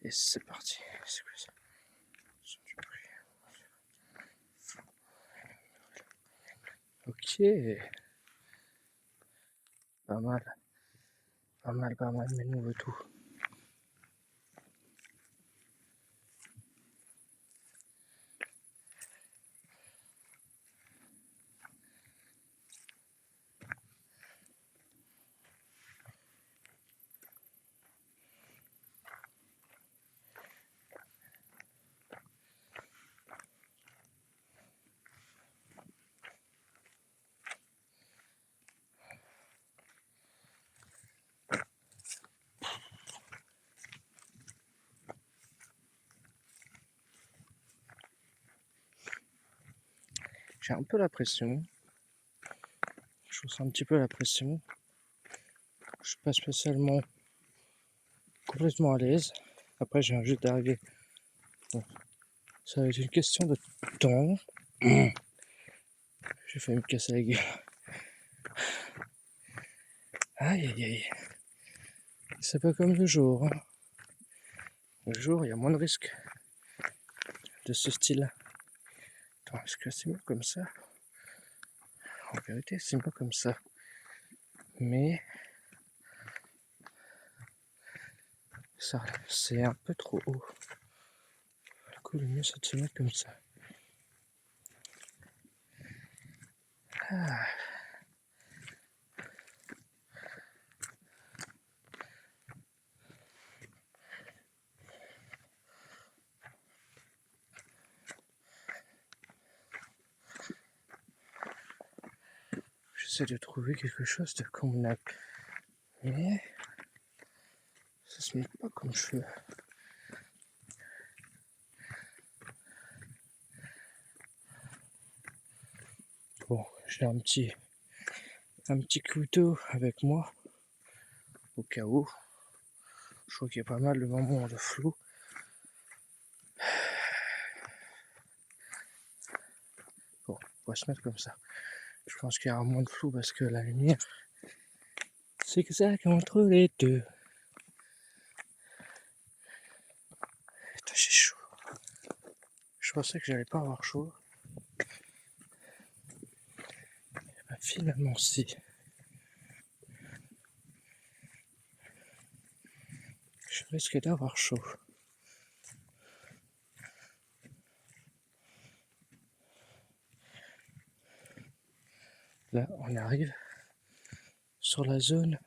Et c'est parti. C'est quoi ça? Ok. Pas mal. Pas mal, mais nouveau tout. J'ai un peu la pression. Je ressens un petit peu la pression. Je suis pas spécialement complètement à l'aise. Après, j'ai un juste d'arriver. Bon, ça va être une question de temps. J'ai failli me casser la gueule. Aïe aïe aïe. C'est pas comme le jour. Hein. Le jour, il y a moins de risques de ce style. Attends, est-ce que c'est mieux comme ça? En vérité, c'est mieux comme ça. Mais ça, c'est un peu trop haut. Du coup, le mieux, c'est de se mettre comme ça. Ah. J'essaie de trouver quelque chose de convenable. Mais ça se met pas comme je veux. Bon, j'ai un petit couteau avec moi, au cas où. Je crois qu'il y a pas mal de moments de flou. Bon, on va se mettre comme ça. Je pense qu'il y aura moins de flou parce que la lumière, c'est exact entre les deux. Putain, j'ai chaud. Je pensais que j'allais pas avoir chaud. Ben, finalement, si. Je risque d'avoir chaud. Là, on arrive sur la zone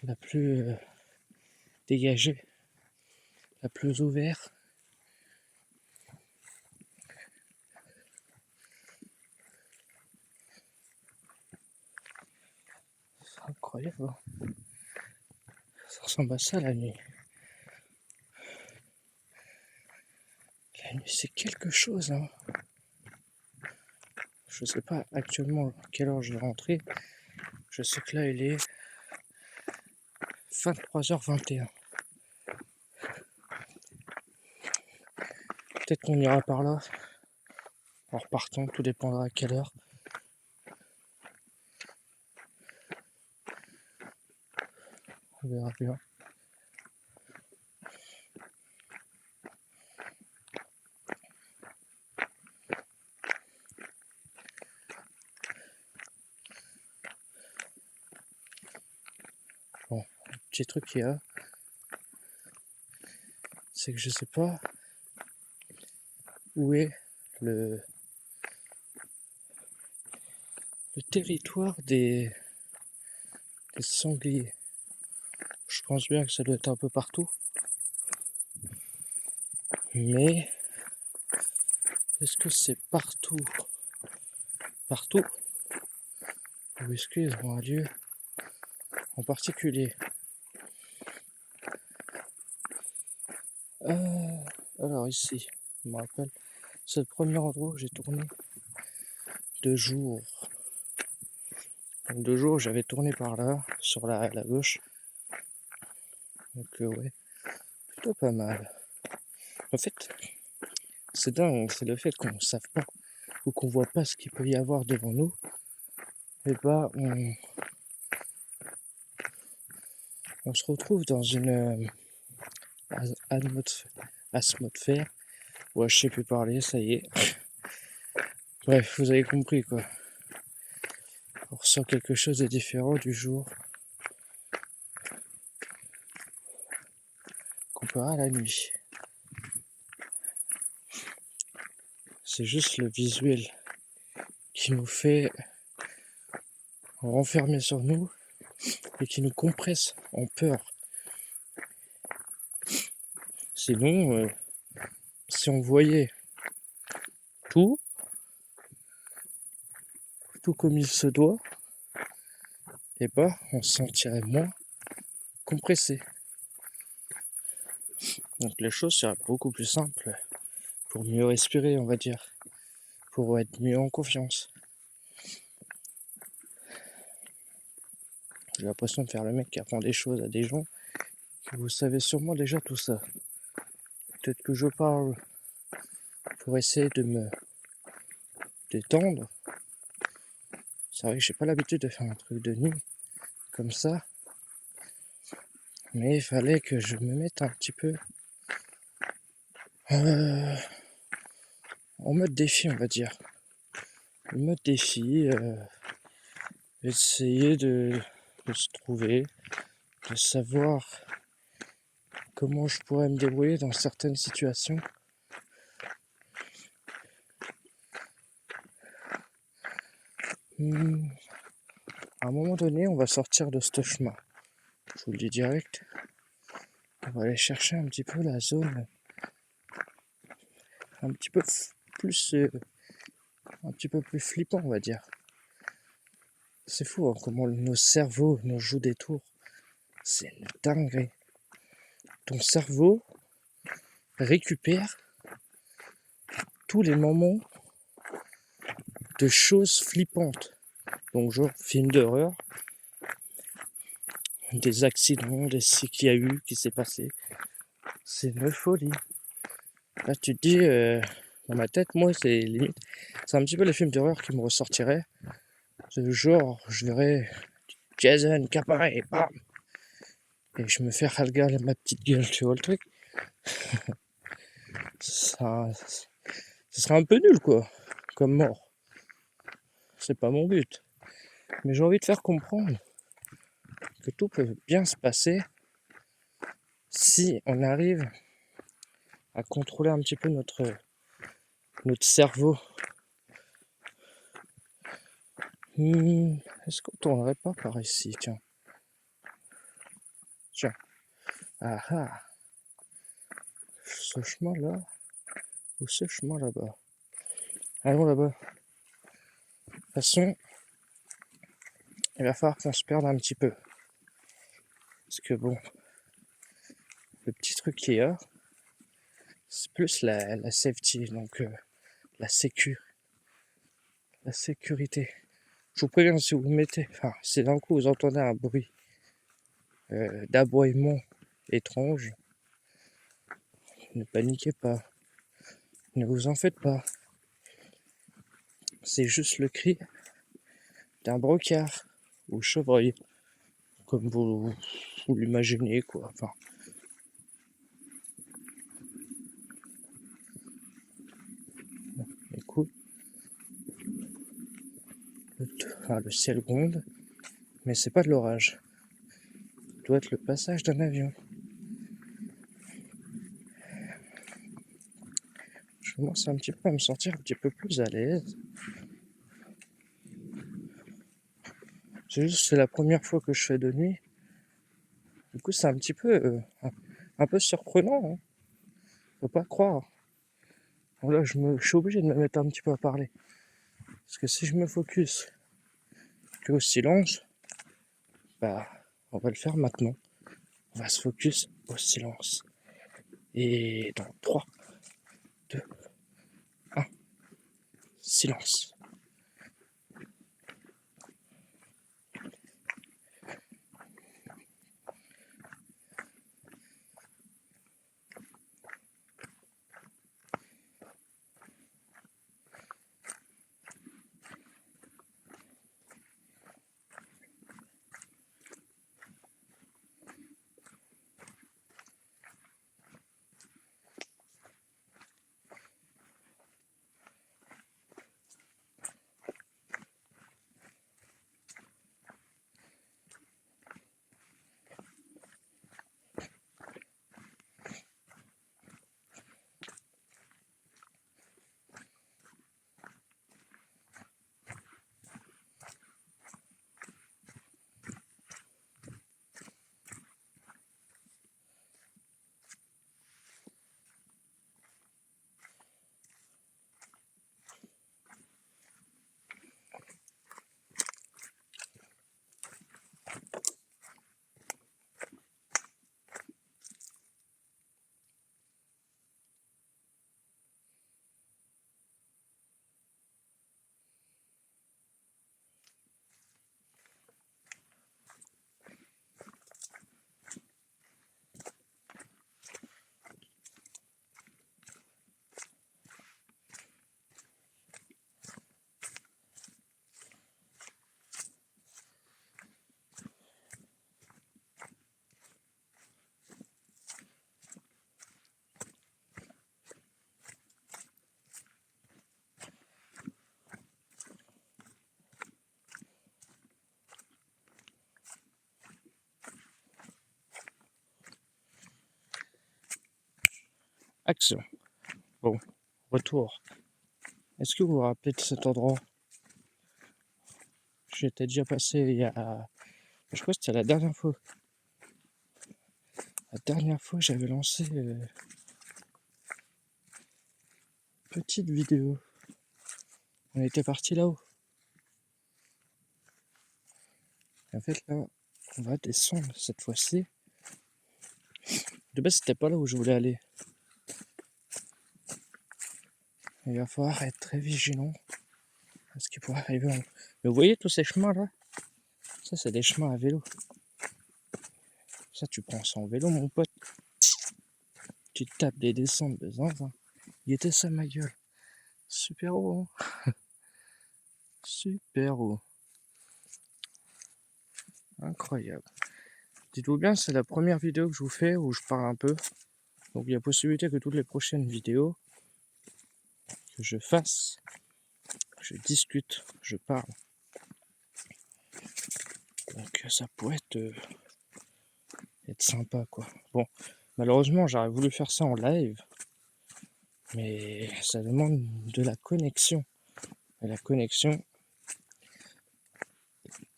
la plus dégagée, la plus ouverte. C'est incroyable. Hein. Ça ressemble à ça la nuit. La nuit, c'est quelque chose. Hein. Je sais pas actuellement à quelle heure je vais rentrer. Je sais que là, il est 23h21. Peut-être qu'on ira par là. En repartant, tout dépendra à quelle heure. On verra bien. Bon, le petit truc qu'il y a, c'est que je sais pas où est le territoire des sangliers. Je pense bien que ça doit être un peu partout. Mais est-ce que c'est partout? Partout? Ou est-ce qu'ils ont un lieu en particulier? Alors ici, je me rappelle, c'est le premier endroit où j'ai tourné 2 jours. Donc 2 jours, j'avais tourné par là, sur la gauche. Donc ouais, plutôt pas mal. En fait, c'est dingue, c'est le fait qu'on ne sache pas ou qu'on voit pas ce qu'il peut y avoir devant nous. Et bah, on se retrouve dans une Asmodphère. Ouais, je sais plus parler, ça y est. Bref, vous avez compris quoi. On ressent quelque chose de différent du jour comparé à la nuit. C'est juste le visuel qui nous fait renfermer sur nous et qui nous compresse en peur. Sinon, si on voyait tout comme il se doit, et bah on se sentirait moins compressé. Donc les choses seraient beaucoup plus simples pour mieux respirer, on va dire, pour être mieux en confiance. J'ai l'impression de faire le mec qui apprend des choses à des gens. Vous savez sûrement déjà tout ça. Peut-être que je parle pour essayer de me détendre. C'est vrai que j'ai pas l'habitude de faire un truc de nuit comme ça. Mais il fallait que je me mette un petit peu en mode défi, on va dire. En mode défi, essayer de se trouver, de savoir comment je pourrais me débrouiller dans certaines situations. À un moment donné, on va sortir de ce chemin. Je vous le dis direct. On va aller chercher un petit peu la zone un petit peu plus flippant, on va dire. C'est fou hein, comment nos cerveaux nous jouent des tours. C'est une dinguerie. Ton cerveau récupère tous les moments de choses flippantes. Donc genre film d'horreur, des accidents, des ce qu'il y a eu, qui s'est passé. C'est une folie. Là tu te dis, dans ma tête, moi c'est limite, c'est un petit peu les films d'horreur qui me ressortiraient. C'est genre, je verrais Jason qui apparaît, bam, et je me fais ralguer ma petite gueule, tu vois le truc. Ça, ce serait un peu nul quoi, comme mort. C'est pas mon but. Mais j'ai envie de faire comprendre que tout peut bien se passer si on arrive à contrôler un petit peu notre cerveau. Est-ce qu'on tournerait pas par ici, tiens. Ah ah. Ce chemin là ou ce chemin là-bas. Allons là-bas. De toute façon, il va falloir qu'on se perde un petit peu. Parce que bon, le petit truc qu'il y a, c'est plus la safety, donc la sécurité. Je vous préviens, si vous mettez, si d'un coup vous entendez un bruit d'aboiement étrange, ne paniquez pas, ne vous en faites pas. C'est juste le cri d'un brocard ou chevreuil, comme vous l'imaginez quoi. Écoute, le ciel gronde, mais c'est pas de l'orage. Ça doit être le passage d'un avion. Je commence un petit peu à me sentir un petit peu plus à l'aise. C'est juste c'est la première fois que je fais de nuit. Du coup c'est un petit peu un peu surprenant. Hein. Faut pas croire. Bon, là je suis obligé de me mettre un petit peu à parler. Parce que si je me focus que au silence, on va le faire maintenant. On va se focus au silence. Et dans 3, 2, 1, silence. Action. Bon, retour. Est-ce que vous vous rappelez de cet endroit? J'étais déjà passé il y a... Je crois que c'était la dernière fois. La dernière fois, j'avais lancé une petite vidéo. On était parti là-haut. En fait, là, on va descendre cette fois-ci. De base, c'était pas là où je voulais aller. Il va falloir être très vigilant. Parce qu'il pourrait arriver en... Mais vous voyez tous ces chemins-là? Ça, c'est des chemins à vélo. Ça, tu prends ça en vélo, mon pote. Tu te tapes des descentes de zinzin. Il était ça, ma gueule. Super haut, hein. Super haut. Incroyable. Dites-vous bien, c'est la première vidéo que je vous fais où je parle un peu. Donc il y a possibilité que toutes les prochaines vidéos que je fasse, je discute, je parle. Donc ça pourrait être sympa, quoi. Bon, malheureusement, j'aurais voulu faire ça en live, mais ça demande de la connexion. Et la connexion,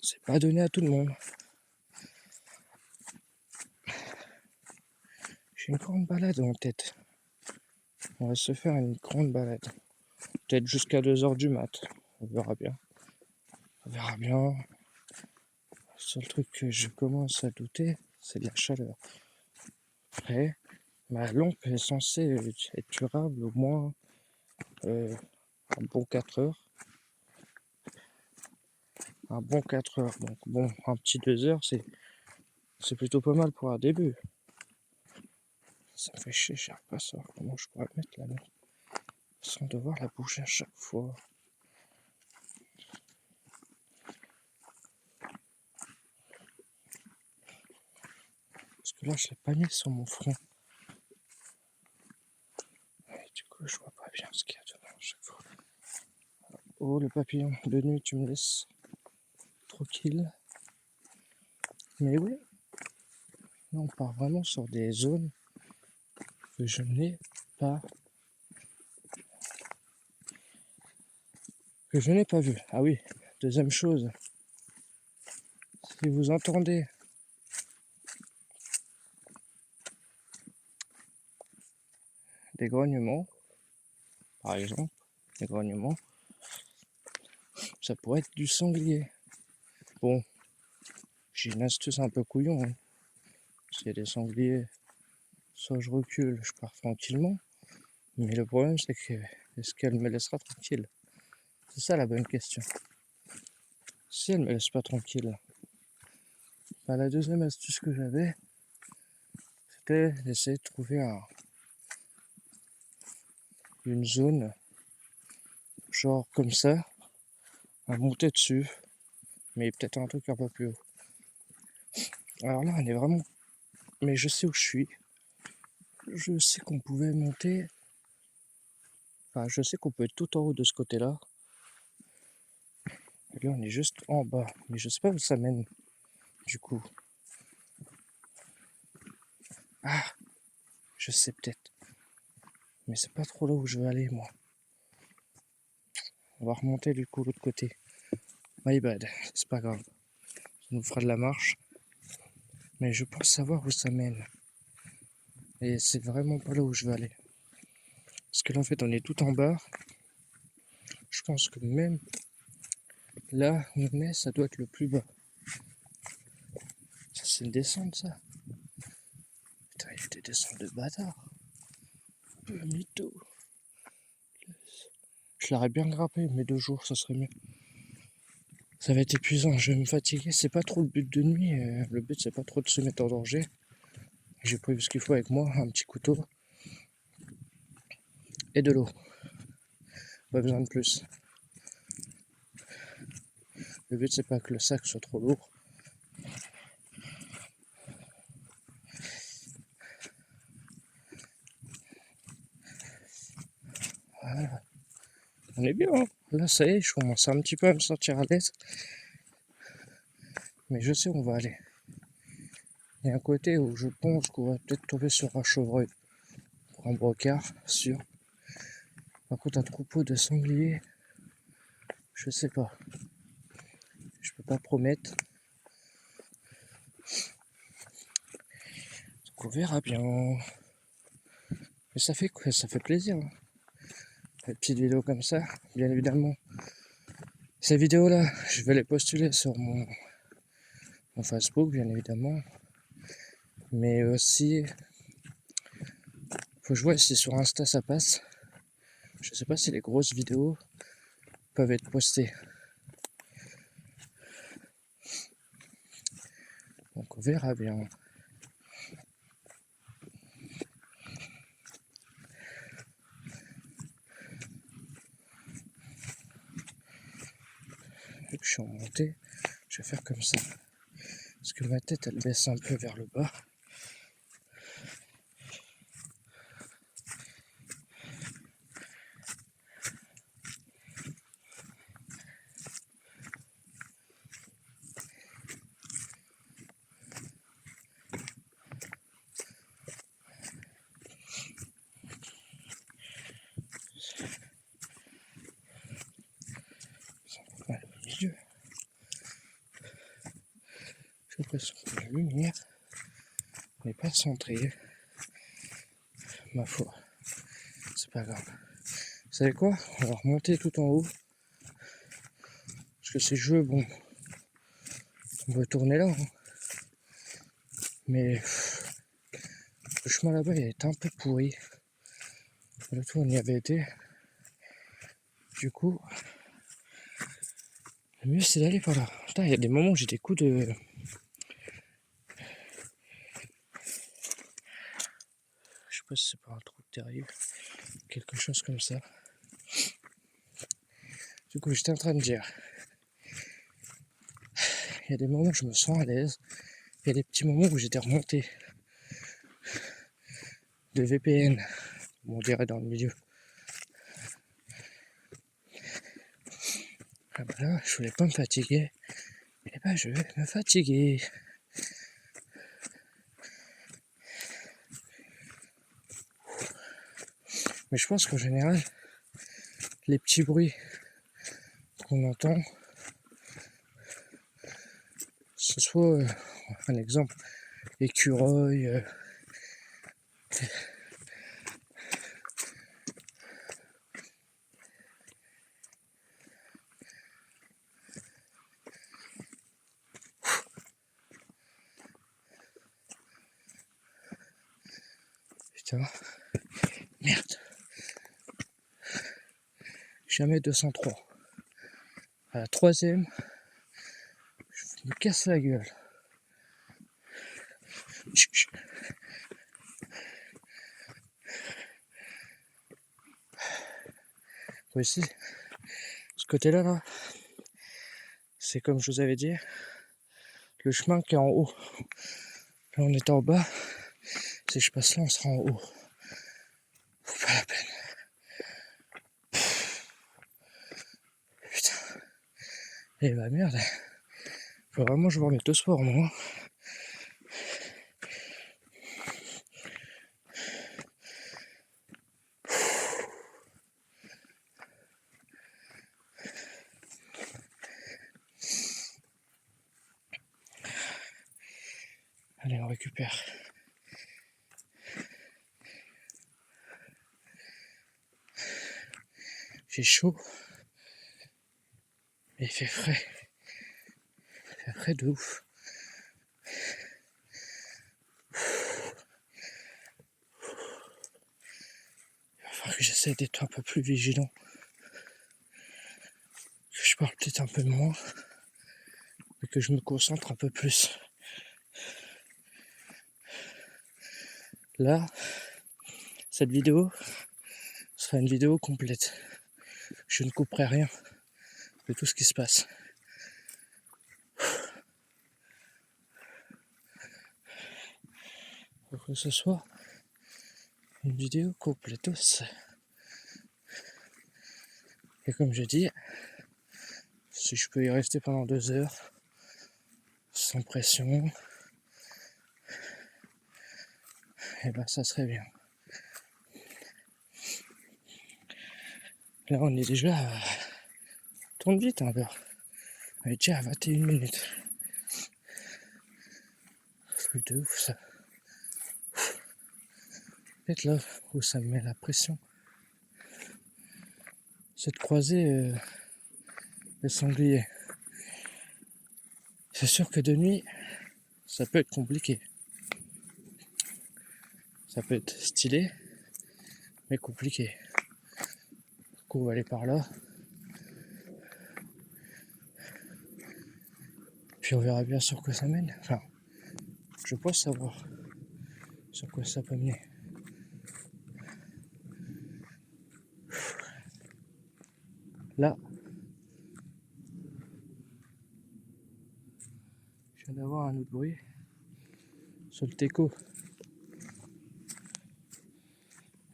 c'est pas donné à tout le monde. J'ai une grande balade en tête. On va se faire une grande balade. Peut-être jusqu'à 2h du mat. On verra bien. On verra bien. Le seul truc que je commence à douter, c'est de la chaleur. Après, ma lampe est censée être durable au moins un bon 4 heures. Un bon 4 heures. Donc bon, un petit 2 heures, c'est plutôt pas mal pour un début. Ça me fait chier, je sais pas ça. Comment je pourrais mettre la lampe sans devoir la bouger à chaque fois. Parce que là, je l'ai pas mis sur mon front. Et du coup, je vois pas bien ce qu'il y a dedans à chaque fois. Oh, le papillon, de nuit, tu me laisses tranquille. Mais oui, là, on part vraiment sur des zones que je n'ai pas vues. Ah oui, deuxième chose, si vous entendez des grognements, par exemple, des grognements, ça pourrait être du sanglier. Bon, j'ai une astuce un peu couillon. Hein. S'il y a des sangliers, soit je recule, je pars tranquillement. Mais le problème, c'est que est-ce qu'elle me laissera tranquille? C'est ça la bonne question. Si elle me laisse pas tranquille, bah, la deuxième astuce que j'avais, c'était d'essayer de trouver une zone, genre comme ça, à monter dessus, mais peut-être un truc un peu plus haut. Alors là, on est vraiment... Mais je sais où je suis. Je sais qu'on pouvait monter... Enfin, je sais qu'on peut être tout en haut de ce côté-là. Et là, on est juste en bas. Mais je sais pas où ça mène, du coup. Ah, je sais peut-être. Mais c'est pas trop là où je veux aller, moi. On va remonter du coup l'autre côté. My bad, c'est pas grave. Ça nous fera de la marche. Mais je pense savoir où ça mène. Et c'est vraiment pas là où je veux aller. Parce que là, en fait, on est tout en bas. Je pense que même là où on est, ça doit être le plus bas. Ça, c'est une descente, ça. Putain, il y a des descentes de bâtard. Peu mytho. Je l'aurais bien grimpé, mais 2 jours, ça serait mieux. Ça va être épuisant, je vais me fatiguer. C'est pas trop le but de nuit. Le but, c'est pas trop de se mettre en danger. J'ai prévu ce qu'il faut avec moi, un petit couteau et de l'eau. Pas besoin de plus. Le but, c'est pas que le sac soit trop lourd. Voilà. On est bien, hein. Là, ça y est, je commence un petit peu à me sentir à l'aise. Mais je sais où on va aller. Il y a un côté où je pense qu'on va peut-être tomber sur un chevreuil. en brocard, sûr. Par contre, un troupeau de sangliers, je sais pas. Je peux pas promettre. Donc on verra bien. Mais ça fait quoi? Ça fait plaisir. Hein. Des petites vidéos comme ça, bien évidemment. Ces vidéos-là, je vais les postuler sur mon Facebook, bien évidemment. Mais aussi, faut jouer si sur Insta ça passe. Je sais pas si les grosses vidéos peuvent être postées. Donc on verra bien. Vu que je suis en montée, je vais faire comme ça. Parce que ma tête elle baisse un peu vers le bas. Voilà, le milieu. J'ai l'impression que la lumière n'est pas centrée. Ma foi, c'est pas grave. Vous savez quoi? On va remonter tout en haut. Parce que ces jeux, bon, on peut tourner là. Hein. Mais le chemin là-bas, il est un peu pourri. Le tout, on y avait été. Du coup, le mieux c'est d'aller par là. Putain, il y a des moments où j'ai des coups de. Je sais pas si c'est pas un trou de terrible. Quelque chose comme ça. Du coup, j'étais en train de dire. Il y a des moments où je me sens à l'aise. Il y a des petits moments où j'étais remonté de VPN. On dirait dans le milieu. Ah bah là, je voulais pas me fatiguer. Et bah je vais me fatiguer. Mais je pense qu'en général, les petits bruits qu'on entend, ce soit un exemple, écureuil, putain, merde, jamais 203. À la troisième, je me casse la gueule. Ici, ce côté-là, là, c'est comme je vous avais dit, le chemin qui est en haut. Là, on est en bas. Si je passe là, on sera en haut. Faut pas la peine. Putain. Et bah merde. Faut vraiment que je me remette au sport, moi. Allez, on récupère. J'ai chaud. Mais il fait frais. Il fait frais de ouf. Il va falloir que j'essaie d'être un peu plus vigilant. Que je parle peut-être un peu moins. Et que je me concentre un peu plus. Là, cette vidéo sera une vidéo complète. Je ne couperai rien de tout ce qui se passe. Pour que ce soit une vidéo complète aussi. Et comme je dis, si je peux y rester pendant 2 heures, sans pression, et ben ça serait bien. Là, on est déjà à... Tourne vite un peu. On est déjà à 21 minutes. Truc de ouf, ça. Peut-être là où ça me met la pression. C'est de croiser le sanglier. C'est sûr que de nuit, ça peut être compliqué. Ça peut être stylé, mais compliqué. Du coup, on va aller par là. Puis on verra bien sur quoi ça mène. Enfin, je pense savoir sur quoi ça peut mener. Là, je viens d'avoir un autre bruit sur le teco.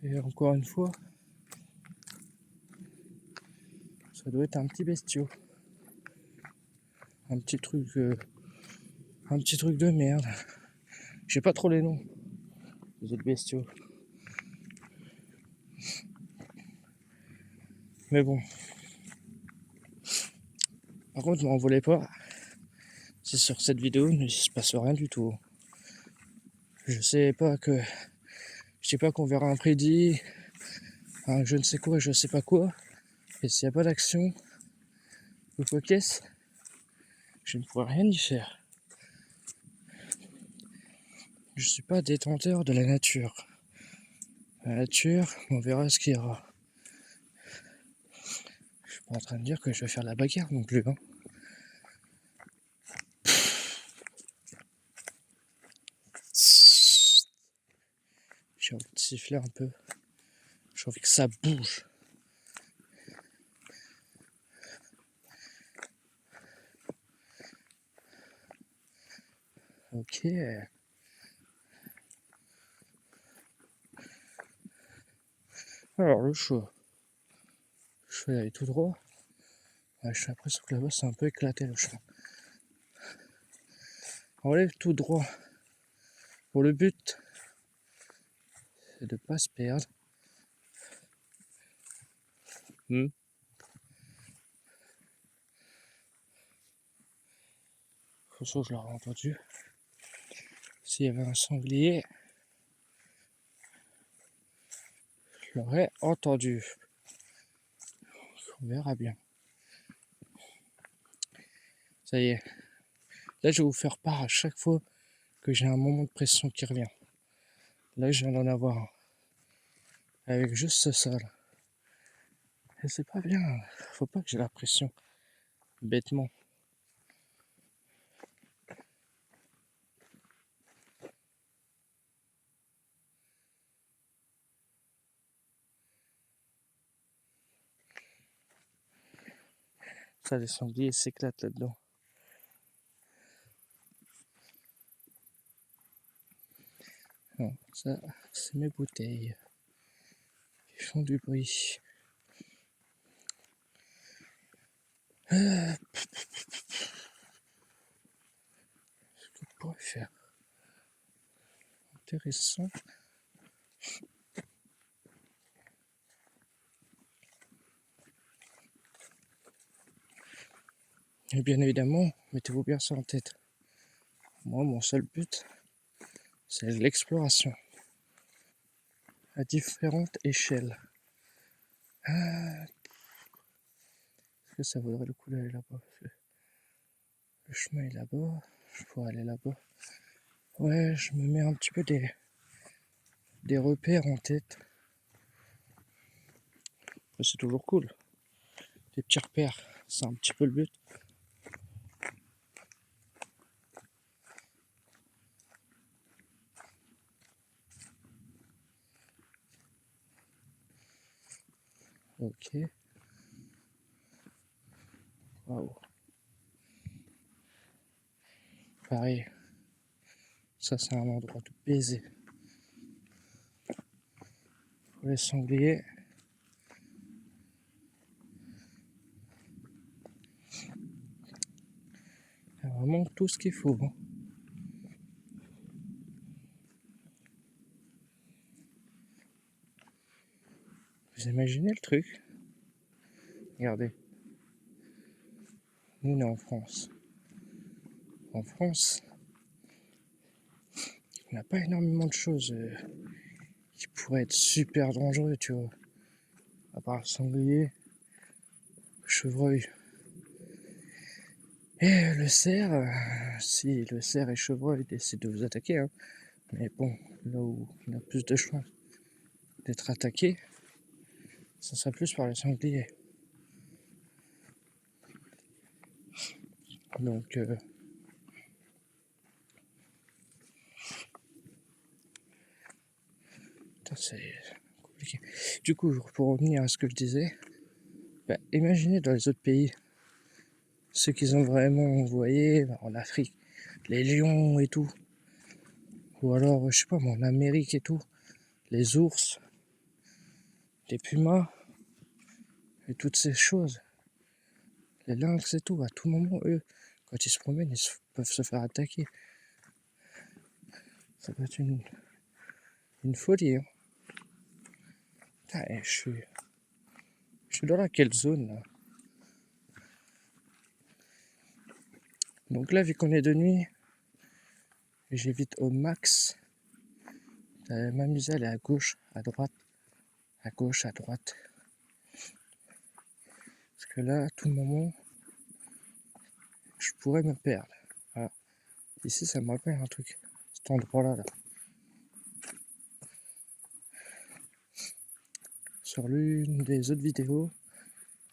Et encore une fois, ça doit être un petit bestiau. Un petit truc de merde. Je sais pas trop les noms des autres bestiaux. Mais bon. Par contre, ne m'en voulez pas. C'est sur cette vidéo, il ne se passe rien du tout. Je sais pas qu'on verra un prédit, un je ne sais quoi, je sais pas quoi. Et s'il n'y a pas d'action, ou quoi qu'est-ce, je ne pourrai rien y faire. Je suis pas détenteur de la nature. La nature, on verra ce qu'il y aura. Je suis pas en train de dire que je vais faire la bagarre non plus. Hein. J'ai envie de siffler un peu. J'ai envie que ça bouge. Ok. Alors le choix. Je vais aller tout droit. Ouais, j'ai l'impression que là-bas c'est un peu éclaté le chemin. On lève tout droit. Pour le but, c'est de pas se perdre. De toute façon, je l'aurais entendu. S'il y avait un sanglier, je l'aurais entendu. On verra bien. Ça y est. Là, je vais vous faire part à chaque fois que j'ai un moment de pression qui revient. Là, je viens d'en avoir un. Avec juste ça là. Et c'est pas bien. Faut pas que j'ai la pression. Bêtement. Ça, les sangliers s'éclatent là-dedans. Bon, ça, c'est mes bouteilles. Ils font du bruit. Ce que je pourrais faire. Intéressant. Et bien évidemment, mettez-vous bien ça en tête. Moi, mon seul but, c'est l'exploration. À différentes échelles. Est-ce que ça vaudrait le coup d'aller là-bas? Le chemin est là-bas. Je pourrais aller là-bas. Ouais, je me mets un petit peu des repères en tête. C'est toujours cool. Des petits repères, c'est un petit peu le but. Ok. Waouh. Pareil. Ça, c'est un endroit de baiser. Pour les sangliers. Il y a vraiment tout ce qu'il faut. Hein. Vous imaginez le truc? Regardez, nous on est en France. En France, on n'a pas énormément de choses qui pourraient être super dangereux, tu vois. À part le sanglier, le chevreuil. Et le cerf, si le cerf et le chevreuil décident de vous attaquer, hein. Mais bon, là où il y a plus de chances d'être attaqué, ça serait plus par le sanglier. Donc, c'est compliqué. Du coup, pour revenir à ce que je disais, imaginez dans les autres pays, ceux qu'ils ont vraiment envoyés en Afrique, les lions et tout, ou alors, je sais pas moi, en Amérique et tout, les ours, les pumas, et toutes ces choses, les lynx et tout, à tout moment, eux, quand ils se promènent, peuvent se faire attaquer. Ça peut être une folie, hein. Putain, je suis dans laquelle zone, là? Donc là, vu qu'on est de nuit, j'évite au max m'amuser à aller à gauche, à droite, à gauche, à droite. Parce que là, à tout moment, je pourrais me perdre. Voilà. Ici, ça me rappelle un truc. Cet endroit-là, là. Sur l'une des autres vidéos,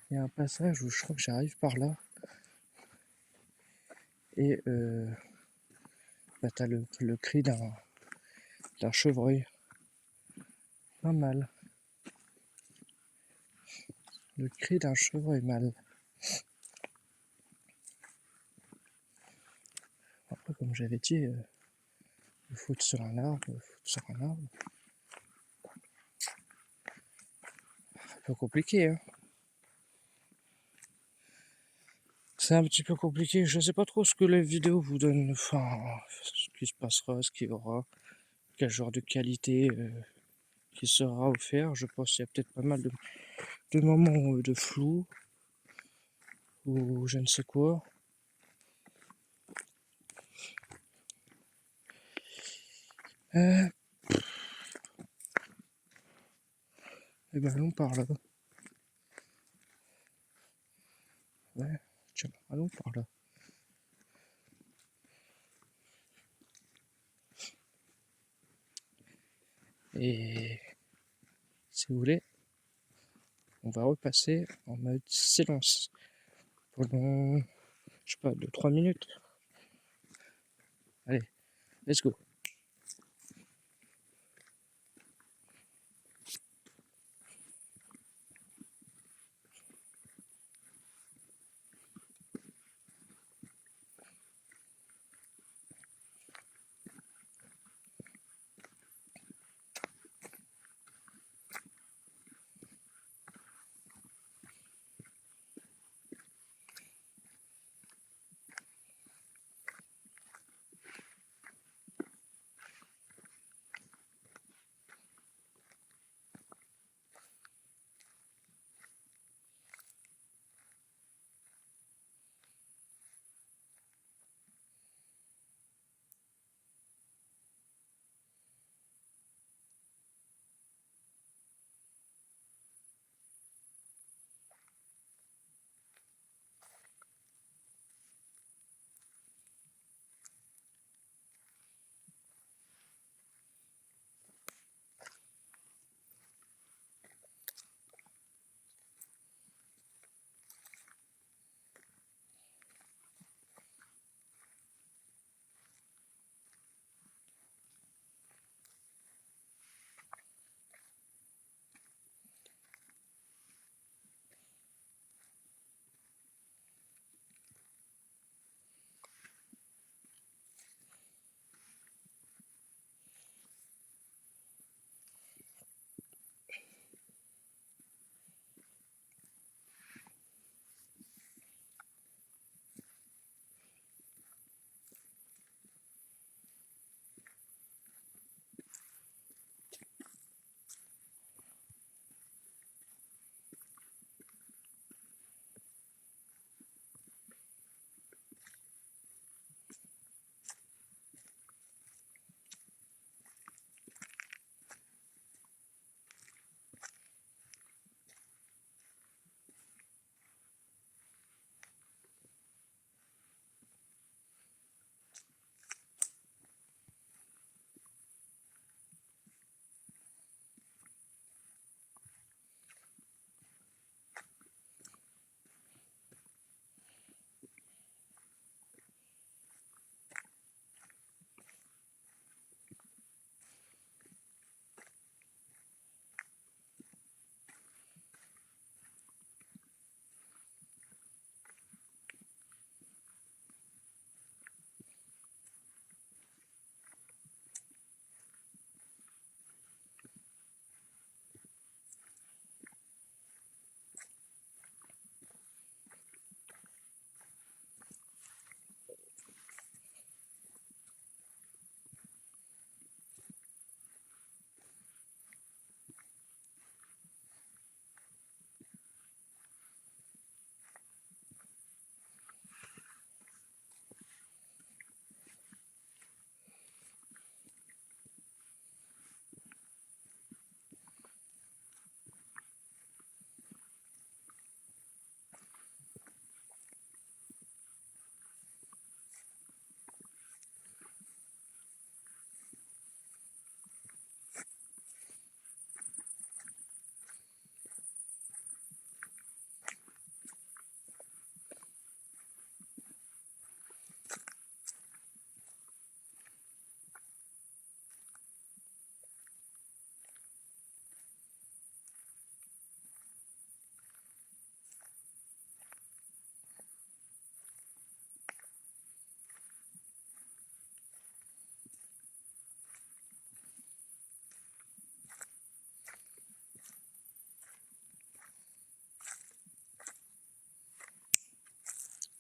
il y a un passage où je crois que j'arrive par là. Et t'as le cri d'un chevreuil. Pas mal. Le cri d'un chevreuil mâle. Après, comme j'avais dit, le foot sur un arbre, un peu compliqué, hein. C'est un petit peu compliqué, je sais pas trop ce que les vidéos vous donnent, enfin, ce qui se passera, ce qu'il y aura, quel genre de qualité qui sera offert. Je pense qu'il y a peut-être pas mal de moments de flou, ou je ne sais quoi. Et ben allons par là. Ouais, tiens, allons par là. Et si vous voulez, on va repasser en mode silence pendant, je sais pas, 2-3 minutes. Allez, let's go.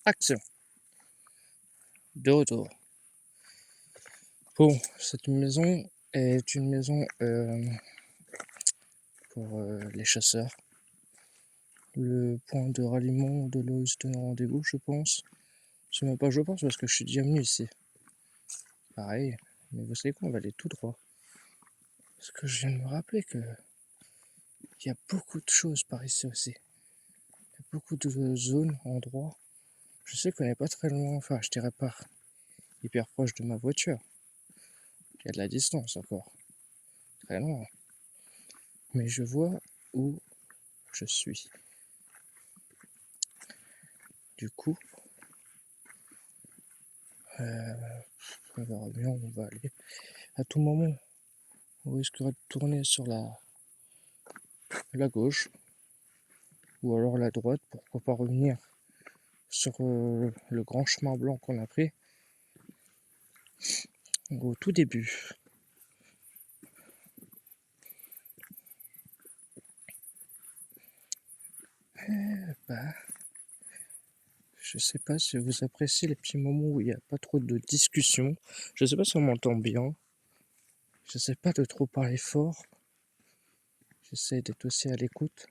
Action. De retour. Bon, cette maison est une maison pour les chasseurs. Le point de ralliement de là où se tenait rendez-vous, je pense. C'est même pas je pense parce que je suis déjà venu ici. Pareil, mais vous savez quoi, on va aller tout droit. Parce que je viens de me rappeler que il y a beaucoup de choses par ici aussi. Il y a beaucoup de zones, endroits. Je sais qu'on n'est pas très loin, enfin je dirais pas hyper proche de ma voiture. Il y a de la distance encore. Très loin. Mais je vois où je suis. Du coup, on verra bien où on va aller. À tout moment, on risquera de tourner sur la gauche ou alors la droite, pourquoi pas revenir sur le grand chemin blanc qu'on a pris au tout début. Bah, je sais pas si vous appréciez les petits moments où il n'y a pas trop de discussion. Je sais pas si on m'entend bien. Je sais pas de trop parler fort. J'essaie d'être aussi à l'écoute.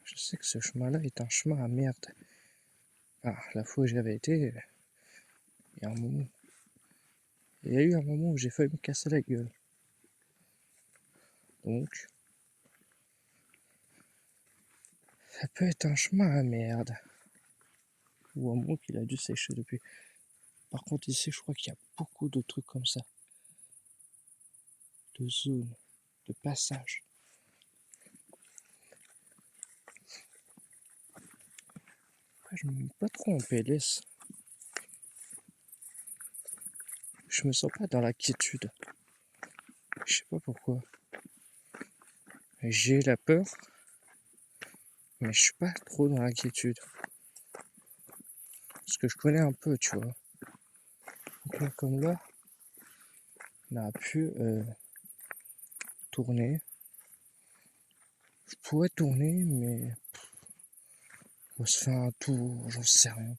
Je sais que ce chemin-là est un chemin à merde. Ah, la fois où j'y avais été, il y a un moment. Il y a eu un moment où j'ai failli me casser la gueule. Donc, ça peut être un chemin à merde. Ou un mot qu'il a dû sécher depuis. Par contre, ici, je crois qu'il y a beaucoup de trucs comme ça. De zones, de passages. Après, je me mets pas trop en PLS. Je me sens pas dans la quiétude. Je sais pas pourquoi. J'ai la peur, mais je suis pas trop dans l'inquiétude. Parce que je connais un peu, tu vois. Donc là, comme là, on a pu tourner. Je pourrais tourner, mais on se fait un tour, j'en sais rien.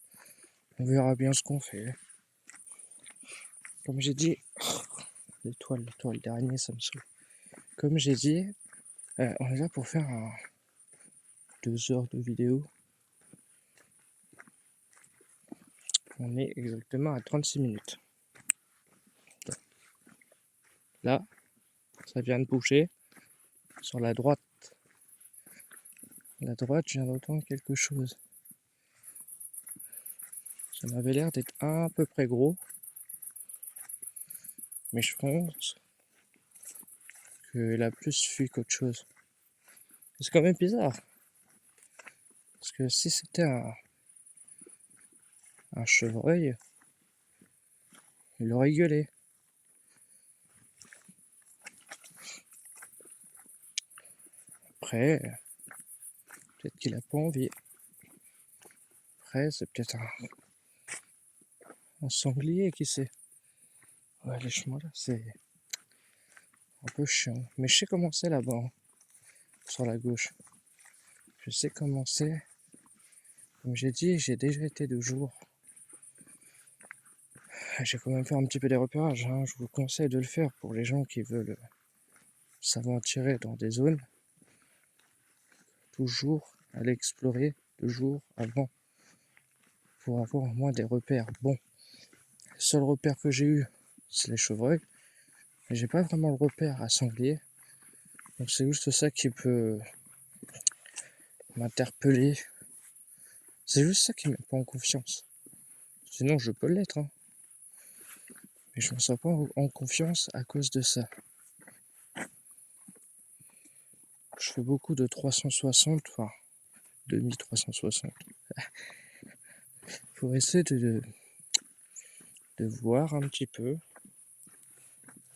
On verra bien ce qu'on fait. Comme j'ai dit, l'étoile d'araignée, ça me saoule. Comme j'ai dit, on est là pour faire 2 heures de vidéo. On est exactement à 36 minutes. Là, ça vient de bouger. Sur la droite, je viens d'entendre quelque chose. Ça m'avait l'air d'être à peu près gros. Mais je pense qu'elle a plus fui qu'autre chose. C'est quand même bizarre. Parce que si c'était un chevreuil, il aurait gueulé. Après, peut-être qu'il a pas envie. Après, c'est peut-être un sanglier, qui sait. Ouais, les chemins là, c'est un peu chiant. Mais je sais comment c'est là-bas, hein, sur la gauche. Je sais comment c'est. Comme j'ai dit, j'ai déjà été 2 jours. J'ai quand même fait un petit peu des repérages. Hein. Je vous conseille de le faire pour les gens qui veulent s'aventurer dans des zones. Toujours aller explorer 2 jours avant pour avoir au moins des repères. Bon, le seul repère que j'ai eu, c'est les chevreuils. Mais j'ai pas vraiment le repère à sanglier. Donc c'est juste ça qui peut m'interpeller. C'est juste ça qui me met pas en confiance. Sinon je peux l'être, hein. Mais je me sens pas en confiance à cause de ça. Je fais beaucoup de 360, enfin demi 360. Pour essayer de voir un petit peu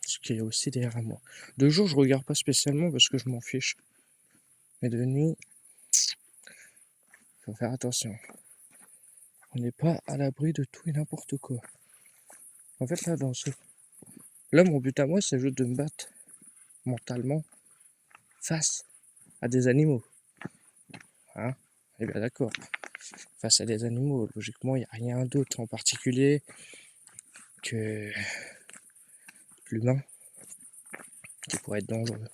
ce qu'il y a aussi derrière moi. De jour, je regarde pas spécialement parce que je m'en fiche. Mais de nuit, faut faire attention. On n'est pas à l'abri de tout et n'importe quoi. En fait, là, mon but à moi, c'est juste de me battre mentalement face à des animaux. Hein. est bien d'accord. Face à des animaux, logiquement, il n'y a rien d'autre en particulier que l'humain qui pourrait être dangereux.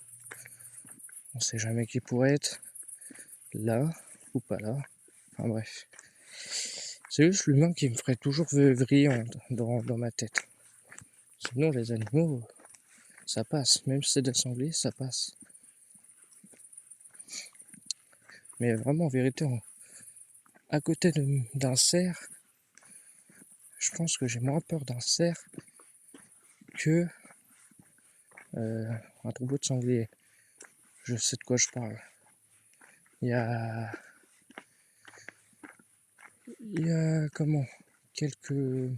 On ne sait jamais qui pourrait être là ou pas là. Enfin bref. C'est juste l'humain qui me ferait toujours vriller dans ma tête. Sinon, les animaux, ça passe. Même si c'est des sangliers, ça passe. Mais vraiment, en vérité, à côté d'un cerf, je pense que j'ai moins peur d'un cerf que un troupeau de sangliers. Je sais de quoi je parle. Il y a comment quelques il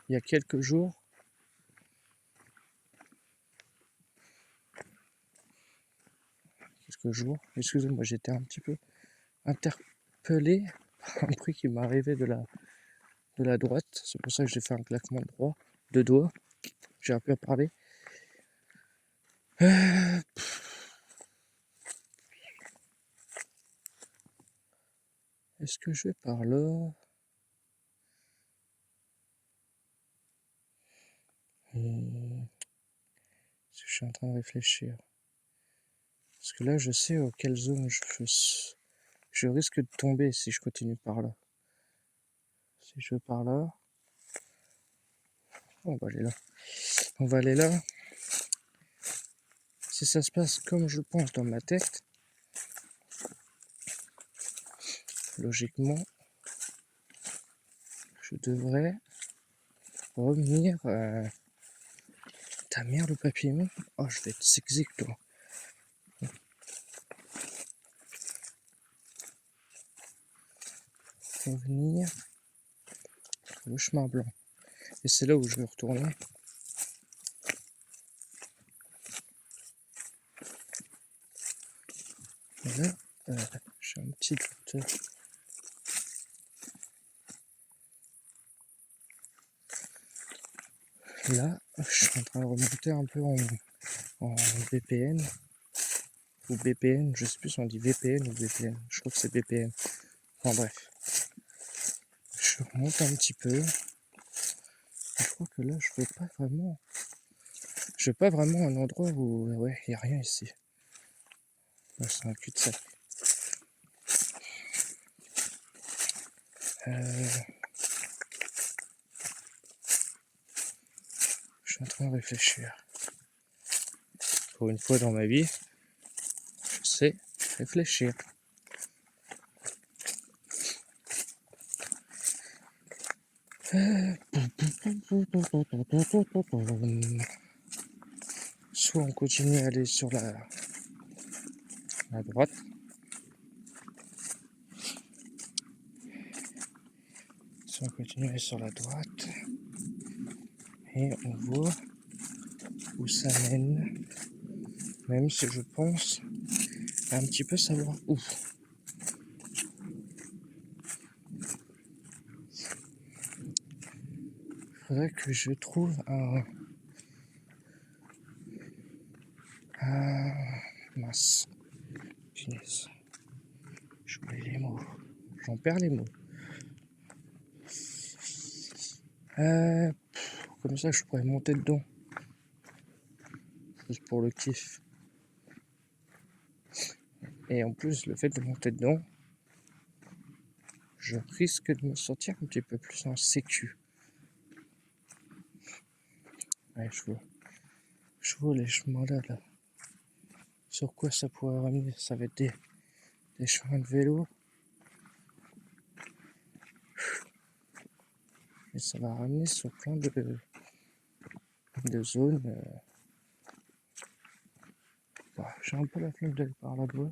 y a quelques jours, excusez-moi, j'étais un petit peu interpellé par un bruit qui m'arrivait de la droite. C'est pour ça que j'ai fait un claquement de doigts. J'ai appris à parler. Est-ce que je vais par là? Je suis en train de réfléchir. Parce que là, je sais quelle zone je risque de tomber si je continue par là. Si je vais par là, on va aller là. On va aller là. Si ça se passe comme je pense dans ma tête, logiquement, je devrais revenir. Ta merde, le papillon. Oh, je vais être sexique, toi. Revenir le chemin blanc. Et c'est là où je vais retourner. Et là, j'ai un petit doute. Là, je suis en train de remonter un peu en VPN. Ou BPN, je sais plus si on dit VPN ou VPN. Je crois que c'est VPN. Enfin bref. Je remonte un petit peu. Je crois que là, je veux pas vraiment. Je veux pas vraiment un endroit où. Ouais, il n'y a rien ici. Là, c'est un cul-de-sac. Je suis en train de réfléchir. Pour une fois dans ma vie, je sais réfléchir. Soit on continue à aller sur la droite. Soit on continue à aller sur la droite. Et on voit où ça mène. Même si je pense un petit peu savoir où. Faudrait que je trouve mince. Punaise. J'oublie les mots. J'en perds les mots. Comme ça, je pourrais monter dedans. Juste pour le kiff. Et en plus, le fait de monter dedans, je risque de me sentir un petit peu plus en sécu. Ouais, je vois les chemins là. Sur quoi ça pourrait ramener? Ça va être des chemins de vélo. Et ça va ramener sur plein de zones. J'ai un peu la flemme d'aller par là-bas.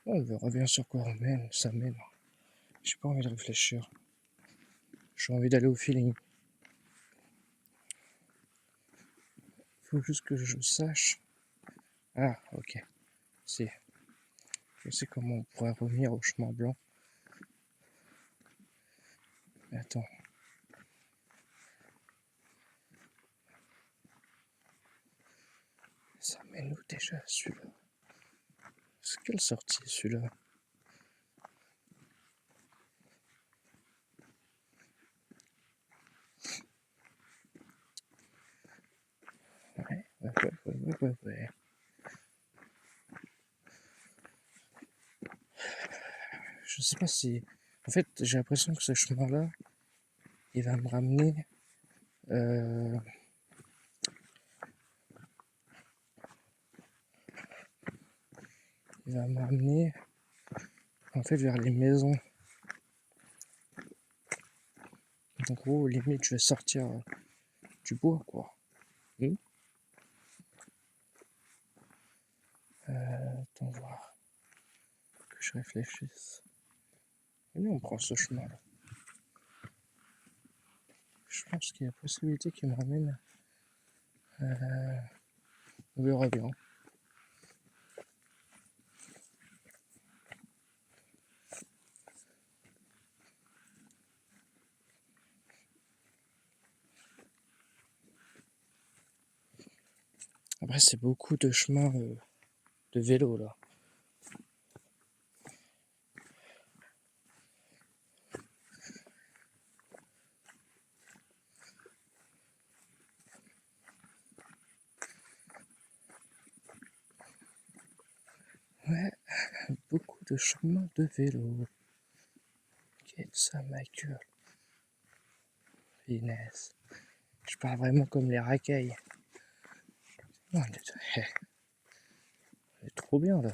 On verra bien sur quoi ça mène. J'ai pas envie de réfléchir. J'ai envie d'aller au feeling. Faut juste que je sache. Ah, ok. Si. Je sais comment on pourrait revenir au chemin blanc. Attends. Ça mène où déjà celui-là? C'est quelle sortie celui-là? Ouais. Je sais pas si... En fait, j'ai l'impression que ce chemin-là, il va me ramener... Il va m'amener en fait vers les maisons. En gros, limite, je vais sortir du bois, quoi. Attends voir, que je réfléchisse. Et nous, on prend ce chemin-là. Je pense qu'il y a possibilité qu'il me ramène. On verra bien. Après, c'est beaucoup de chemins de vélo, là. Ouais, beaucoup de chemins de vélo. Quelle ça ma gueule. Finesse. Je parle vraiment comme les racailles. Non, c'est trop bien, là.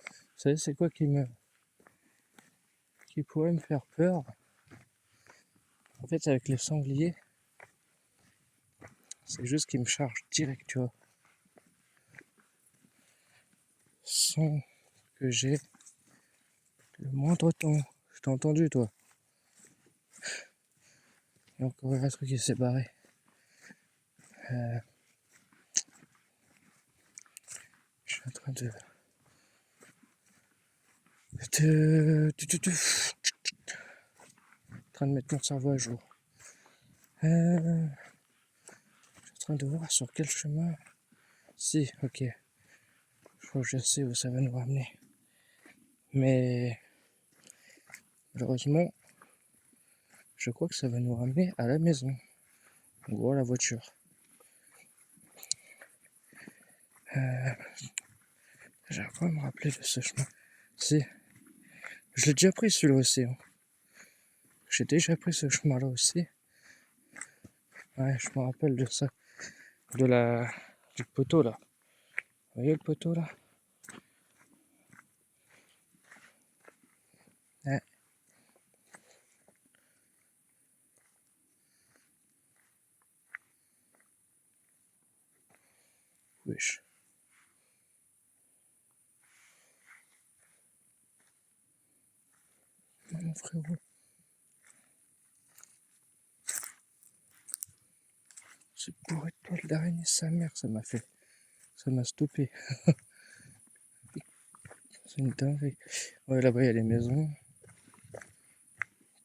Vous savez, c'est quoi qui pourrait me faire peur? En fait, avec les sangliers, c'est juste qu'ils me chargent direct, tu vois. Sans que j'ai le moindre temps. Je t'ai entendu, toi. Il y a encore un truc qui s'est barré. Je suis en train de en train de mettre mon cerveau à jour. Je suis en train de voir sur quel chemin. Si, ok. Je crois que je sais où ça va nous ramener. Mais malheureusement, je crois que ça va nous ramener à la maison. En gros, à la voiture. J'arrive pas à me rappeler de ce chemin. Si, je l'ai déjà pris celui-là aussi. Hein. J'ai déjà pris ce chemin-là aussi. Ouais, je me rappelle de ça. Du poteau là. Vous voyez le poteau là? Ouais. Wesh. Mon frérot. C'est bourré de poils d'araignée, sa mère, ça m'a stoppé. C'est une dinguerie. Ouais, là-bas, il y a les maisons.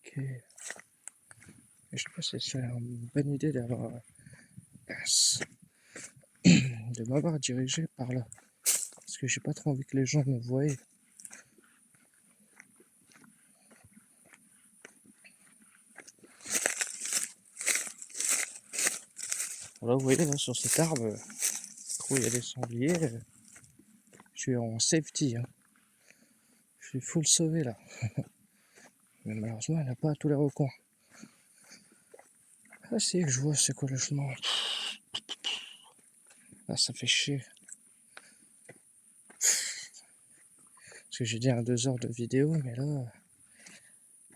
Ok. Et je sais pas si c'est une bonne idée de m'avoir dirigé par là. Parce que j'ai pas trop envie que les gens me voient. Là, vous voyez, là, sur cet arbre, il y a des sangliers. Je suis en safety. Hein. Je suis full sauvé là. Mais malheureusement, il n'y en a pas à tous les recoins. Ah si, je vois c'est quoi le chemin. Ah, ça fait chier. Parce que j'ai dit 2 heures de vidéo, mais là,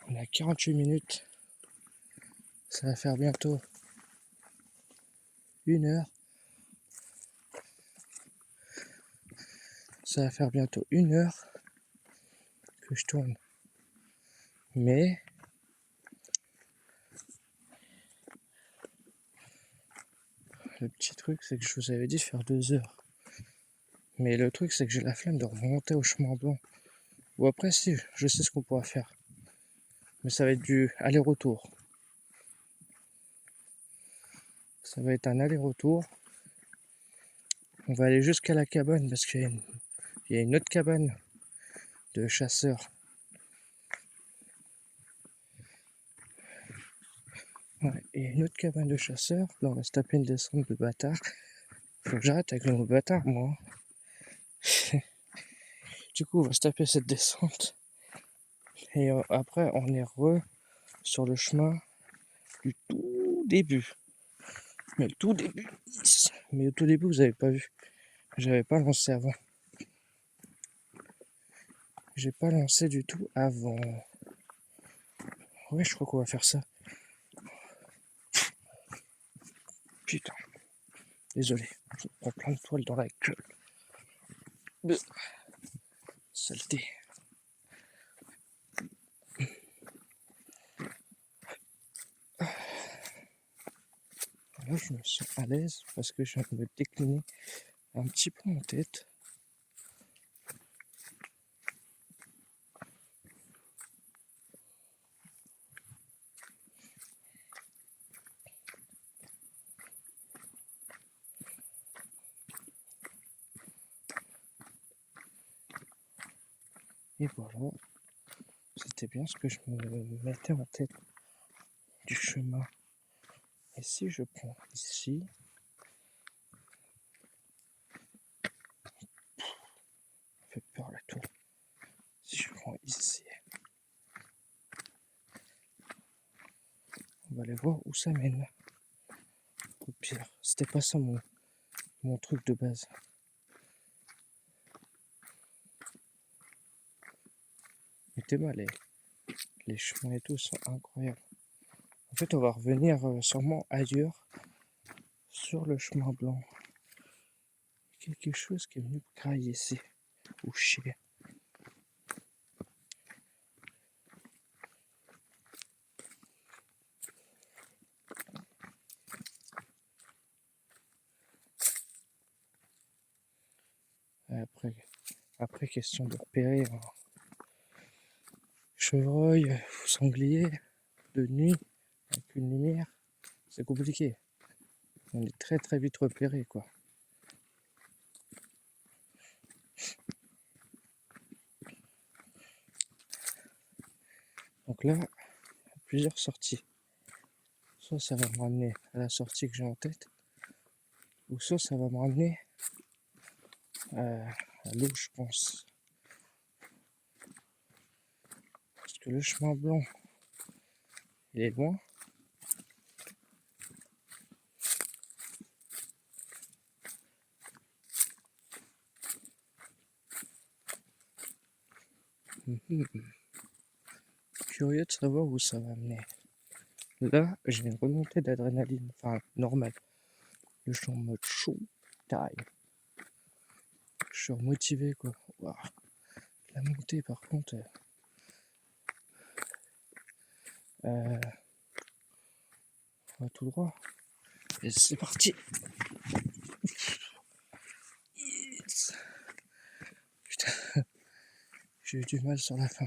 on a 48 minutes. Ça va faire bientôt 1 heure. Ça va faire bientôt 1 heure que je tourne. Mais Le petit truc, c'est que je vous avais dit de faire 2 heures. Mais le truc, c'est que j'ai la flemme de remonter au chemin blanc. Ou après, si, je sais ce qu'on pourra faire. Mais ça va être du aller-retour. Ça va être un aller-retour. On va aller jusqu'à la cabane parce qu'il y a une autre cabane de chasseurs. Ouais, il y a une autre cabane de chasseurs. Là, on va se taper une descente de bâtard. Faut que j'arrête avec le mot bâtard, moi. Du coup, on va se taper cette descente. Et après, on est sur le chemin du tout début. Mais le tout début, mais au tout début, vous avez pas vu. J'avais pas lancé avant. J'ai pas lancé du tout avant. Ouais, je crois qu'on va faire ça. Putain. Désolé, je prends plein de toiles dans la gueule. Saleté. Là, je me sens à l'aise parce que je viens de me décliner un petit peu en tête. Et voilà, c'était bien ce que je me mettais en tête du chemin. Et si je prends ici, ça fait peur la tour. Si je prends ici, on va aller voir où ça mène. Au pire, c'était pas ça mon truc de base. Mais t'es mal, les chemins et tout sont incroyables. En fait, on va revenir sûrement ailleurs sur le chemin blanc. Quelque chose qui est venu grailler ici, ou chier. Après, question de repérer un chevreuil ou sanglier de nuit avec une lumière, c'est compliqué. On est très très vite repéré, quoi. Donc là, il y a plusieurs sorties. Soit ça va me ramener à la sortie que j'ai en tête, ou soit ça va me ramener à l'eau, je pense. Parce que le chemin blanc, il est loin. Curieux de savoir où ça va mener. Là, j'ai une remontée d'adrénaline, enfin normale. Je suis en mode chaud, taille. Je suis motivé, quoi. Wow. La montée, par contre, on va tout droit. Et c'est parti. Yes. Putain, j'ai eu du mal sur la fin.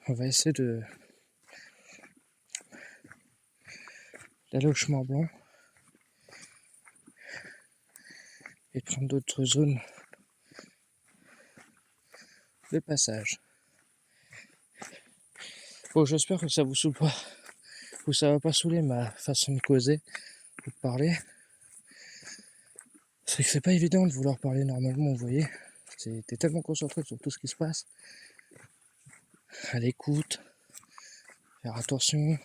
On va essayer d'aller au chemin blanc et prendre d'autres zones de passage. Bon, j'espère que ça vous saoule pas, ou ça va pas saouler ma façon de causer ou de parler. C'est que c'est pas évident de vouloir parler normalement, vous voyez. T'es tellement concentré sur tout ce qui se passe, à l'écoute, faire attention,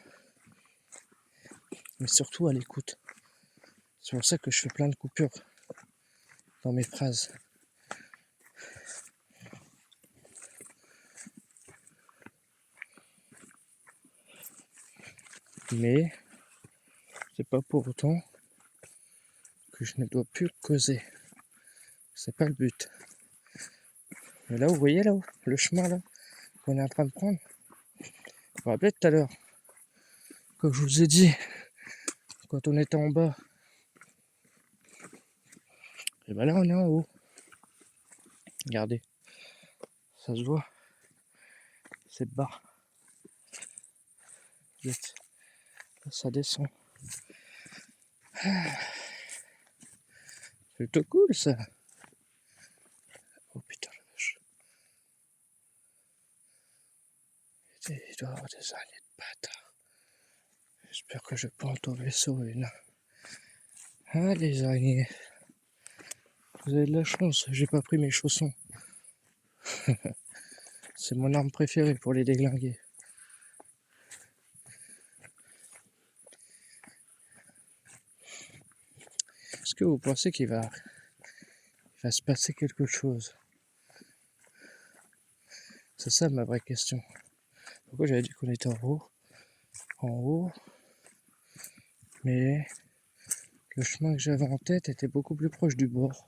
mais surtout à l'écoute. C'est pour ça que je fais plein de coupures dans mes phrases. Mais c'est pas pour autant que je ne dois plus causer. C'est pas le but. Mais là, vous voyez là-haut, le chemin là, qu'on est en train de prendre. Vous vous rappelez tout à l'heure, comme je vous ai dit, quand on était en bas, et ben là on est en haut. Regardez, ça se voit, c'est bas. Vite. Là, ça descend. C'est plutôt cool ça. Oh putain la vache. Il doit y avoir des araignées de bâtard. J'espère que je peux en tomber sur une. Ah les araignées. Vous avez de la chance, j'ai pas pris mes chaussons. C'est mon arme préférée pour les déglinguer. Est-ce que vous pensez qu'il va se passer quelque chose? C'est ça ma vraie question. Pourquoi j'avais dit qu'on était en haut? En haut. Mais le chemin que j'avais en tête était beaucoup plus proche du bord.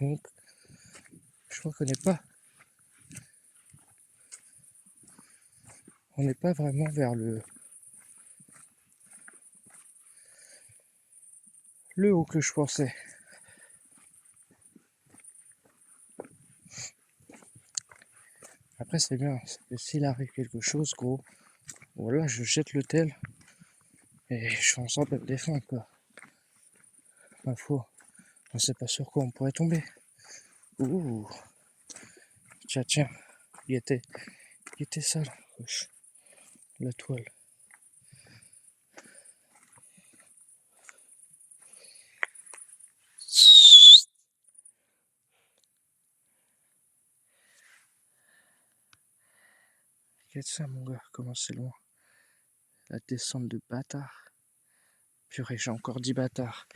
Donc, je crois qu'on n'est pas vraiment vers le haut que je pensais. Après c'est bien, s'il arrive quelque chose gros, voilà je jette le tel et je fais en sorte de me défendre quoi. Ma foi, on sait pas sur quoi on pourrait tomber. Ouh, tiens, il était ça là, gauche, la toile. Regarde ça mon gars, comment c'est loin. La descente de bâtard. Purée, j'ai encore 10 bâtards.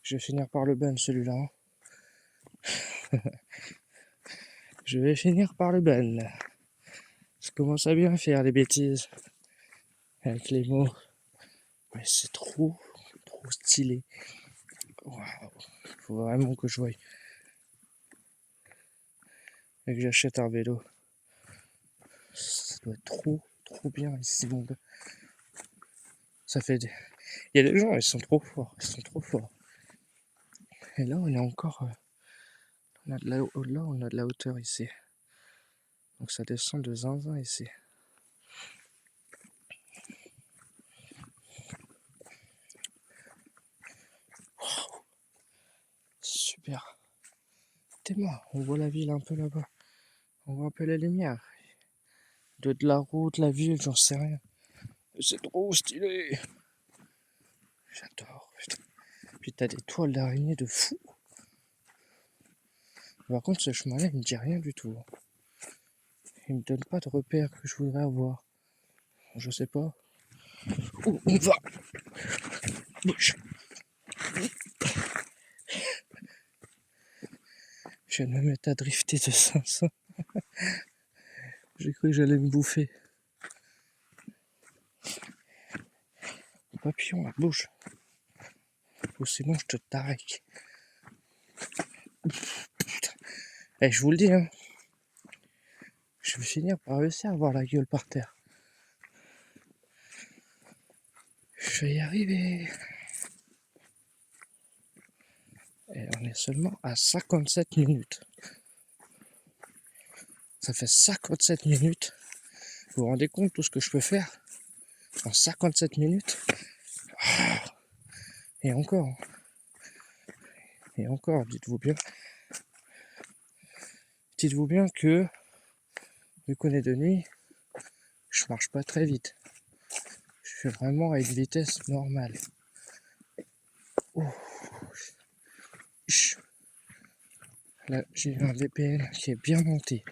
Je vais finir par le ban celui-là. Hein. Je vais finir par le ban. Je commence à bien faire des bêtises. Avec les mots. Mais c'est trop stylé. Waouh. Faut vraiment que je voie. Et que j'achète un vélo. Ça doit être trop bien ici mon gars. Ça fait des... Il y a des gens, ils sont trop forts. Et là on est encore... on a de la hauteur ici. Donc ça descend de zinzin ici. Wow. Super. Tellement, on voit la ville un peu là-bas. On voit un peu la lumière. De la route, la ville, j'en sais rien. C'est trop stylé. J'adore. Putain. Puis t'as des toiles d'araignée de fou. Par contre, ce chemin-là, il me dit rien du tout. Il me donne pas de repères que je voudrais avoir. Je sais pas. Où on va? Bouge. Je viens de me mettre à drifter de 500. J'ai cru que j'allais me bouffer. Papillon, là, bouge. Ou sinon, je te tarek. Eh, je vous le dis, hein. Je vais finir par réussir à avoir la gueule par terre. Je vais y arriver. Et on est seulement à 57 minutes. Ça fait 57 minutes. Vous vous rendez compte de tout ce que je peux faire en 57 minutes? Et encore, dites-vous bien. Dites-vous bien que, vu qu'on est de nuit, je marche pas très vite. Je fais vraiment à une vitesse normale. Oh. Là, j'ai eu un VPN qui est bien monté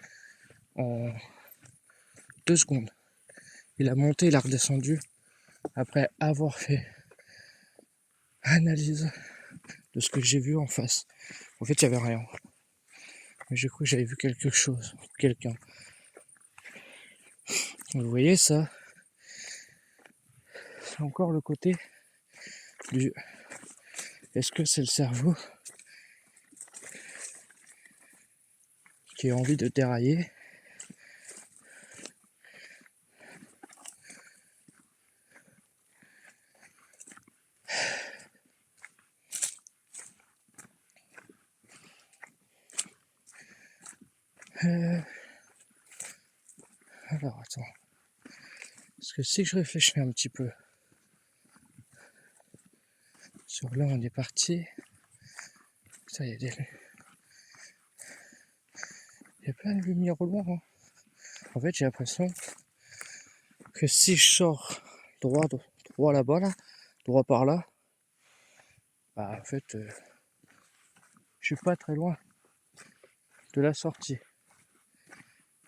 en 2 secondes. Il a monté, il a redescendu après avoir fait analyse de ce que j'ai vu en face. En fait, il n'y avait rien. Mais j'ai cru que j'avais vu quelque chose, quelqu'un. Vous voyez ça? C'est encore le côté du... Est-ce que c'est le cerveau qui a envie de dérailler. Alors attends. Parce que si je réfléchis un petit peu sur là on est parti. Ça, il y a plein de lumière au loin. Hein. En fait j'ai l'impression que si je sors droit là-bas là, droit par là, bah en fait je suis pas très loin de la sortie.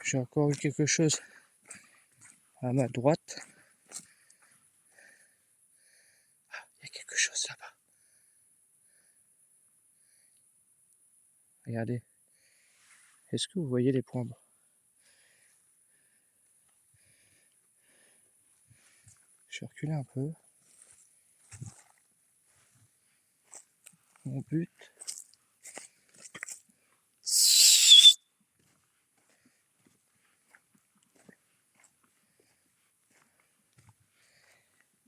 J'ai encore eu quelque chose à ma droite. Il y a quelque chose là-bas. Regardez. Est-ce que vous voyez les points bas? Je vais reculer un peu. Mon but.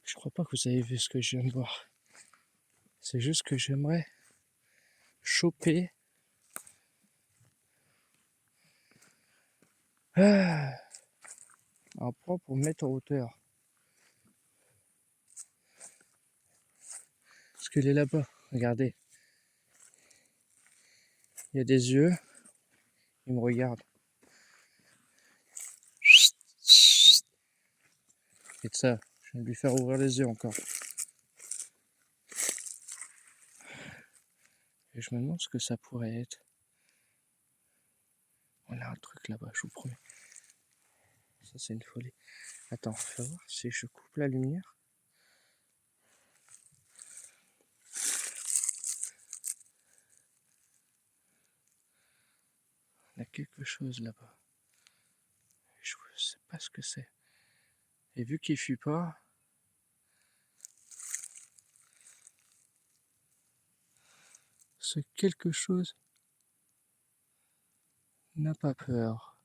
Je crois pas que vous avez vu ce que je viens de voir. C'est juste que j'aimerais choper un point pour me mettre en hauteur. Parce qu'il est là-bas, regardez. Il y a des yeux, il me regarde. Et de ça, je vais lui faire ouvrir les yeux encore. Et je me demande ce que ça pourrait être. On a un truc là-bas, je vous promets. Ça, c'est une folie. Attends, fais voir si je coupe la lumière. Il y a quelque chose là-bas. Je ne sais pas ce que c'est. Et vu qu'il ne fuit pas, ce quelque chose n'a pas peur.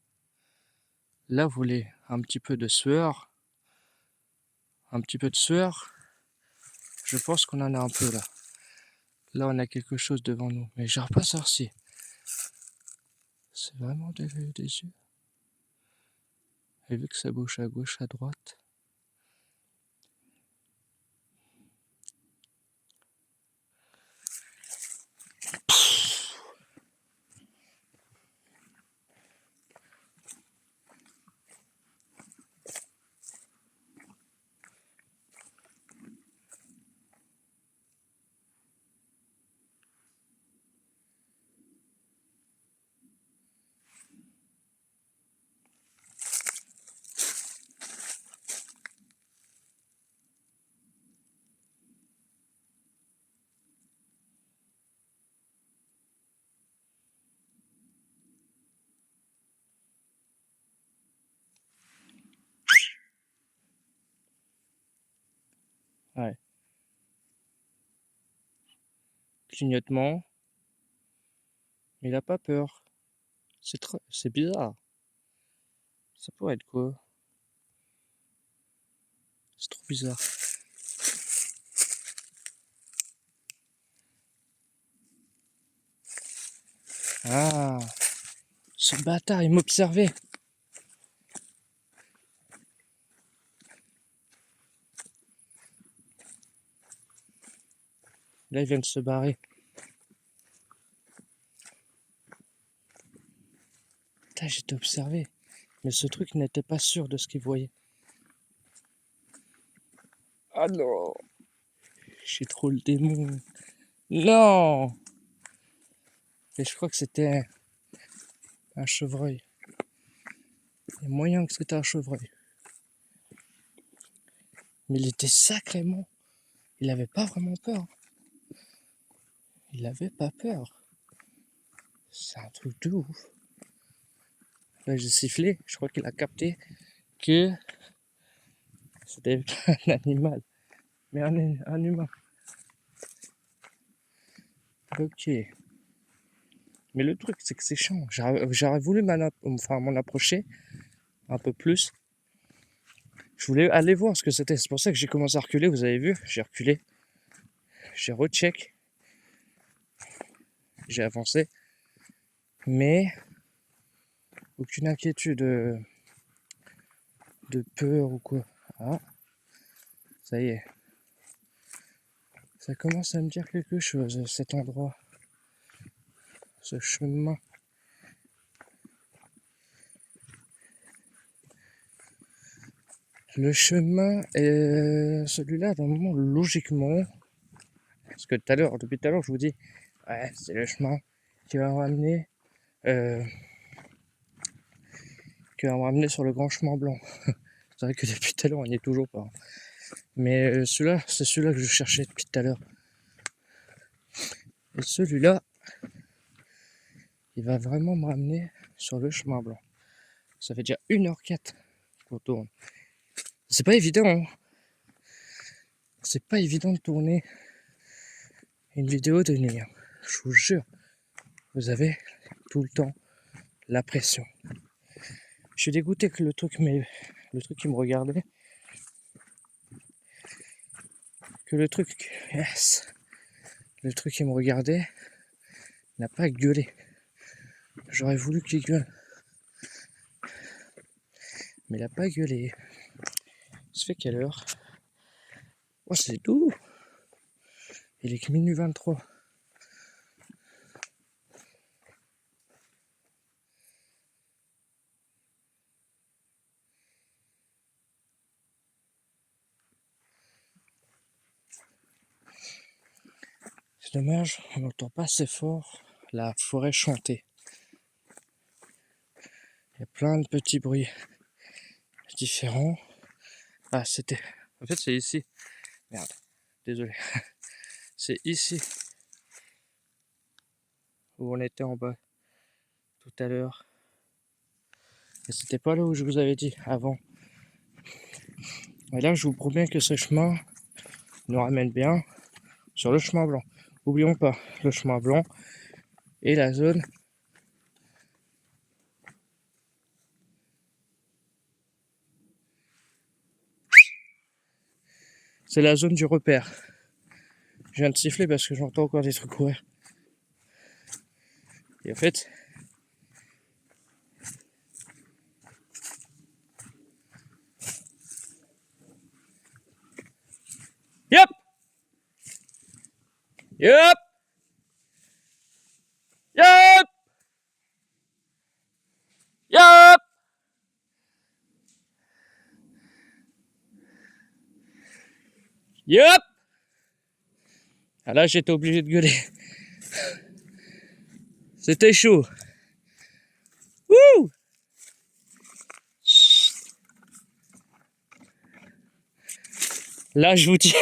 Là, vous voulez un petit peu de sueur. Un petit peu de sueur. Je pense qu'on en a un peu là. Là, on a quelque chose devant nous. Mais j'arrive pas à savoir si. C'est vraiment des yeux. Et vu que ça bouge à gauche, à droite. Ouais. Clignotement. Mais il a pas peur. C'est bizarre. Ça pourrait être quoi? C'est trop bizarre. Ah, ce bâtard, il m'observait. Là, il vient de se barrer. Putain, j'étais observé. Mais ce truc n'était pas sûr de ce qu'il voyait. Ah non! J'ai trop le démon. Non! Et je crois que c'était un chevreuil. Il y a moyen que c'était un chevreuil. Mais il était sacrément. Il avait pas vraiment peur. Il avait pas peur. C'est un truc de ouf. Là, j'ai sifflé. Je crois qu'il a capté que c'était pas un animal, mais un humain. Ok. Mais le truc, c'est que c'est chiant. J'aurais voulu m'en approcher un peu plus. Je voulais aller voir ce que c'était. C'est pour ça que j'ai commencé à reculer. Vous avez vu, j'ai reculé. J'ai recheck. J'ai avancé. Mais aucune inquiétude de peur ou quoi. Ah, ça y est. Ça commence à me dire quelque chose, cet endroit. Ce chemin. Le chemin est celui-là, d'un moment, logiquement. Parce que depuis tout à l'heure, je vous dis, ouais, c'est le chemin qui va me ramener, sur le grand chemin blanc. C'est vrai que depuis tout à l'heure, on n'y est toujours pas. Mais celui-là, c'est celui-là que je cherchais depuis tout à l'heure. Et celui-là, il va vraiment me ramener sur le chemin blanc. Ça fait déjà 1h04 qu'on tourne. C'est pas évident, hein. C'est pas évident de tourner une vidéo de nuit. Je vous jure, vous avez tout le temps la pression. Je suis dégoûté que le truc qui me regardait, le truc qui me regardait n'a pas gueulé. J'aurais voulu qu'il gueule, mais il n'a pas gueulé. Ça fait quelle heure? Oh, c'est doux. Il est que minuit 23. C'est dommage, on n'entend pas assez fort la forêt chanter. Il y a plein de petits bruits différents. Ah, c'était... En fait, c'est ici. Merde, désolé. C'est ici où on était en bas tout à l'heure. Et c'était pas là où je vous avais dit avant. Mais là, je vous promets que ce chemin nous ramène bien sur le chemin blanc. N'oublions pas, le chemin blanc et la zone c'est la zone du repère. Je viens de siffler parce que j'entends encore des trucs courir. Et en fait, yop, yop, yop, yop. Yop. Ah là, j'étais obligé de gueuler. C'était chaud. Wouh. Là, je vous dis,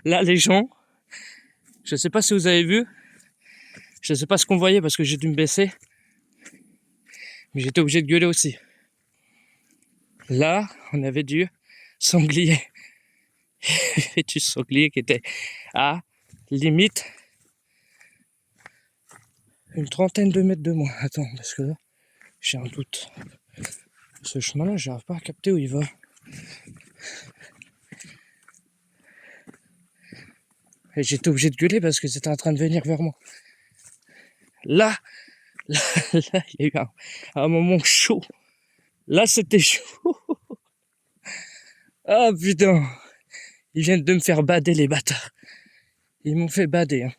là, les gens, je sais pas si vous avez vu, je sais pas ce qu'on voyait parce que j'ai dû me baisser, mais j'étais obligé de gueuler aussi. Là, on avait du sanglier. Et du sanglier qui était à limite une trentaine de mètres de moi. Attends, parce que là, j'ai un doute. Ce chemin-là, j'arrive pas à capter où il va. Et j'étais obligé de gueuler parce que c'était en train de venir vers moi. Là, il y a eu un moment chaud. Là, c'était chaud. Ah putain, ils viennent de me faire bader les bâtards. Ils m'ont fait bader. Hein.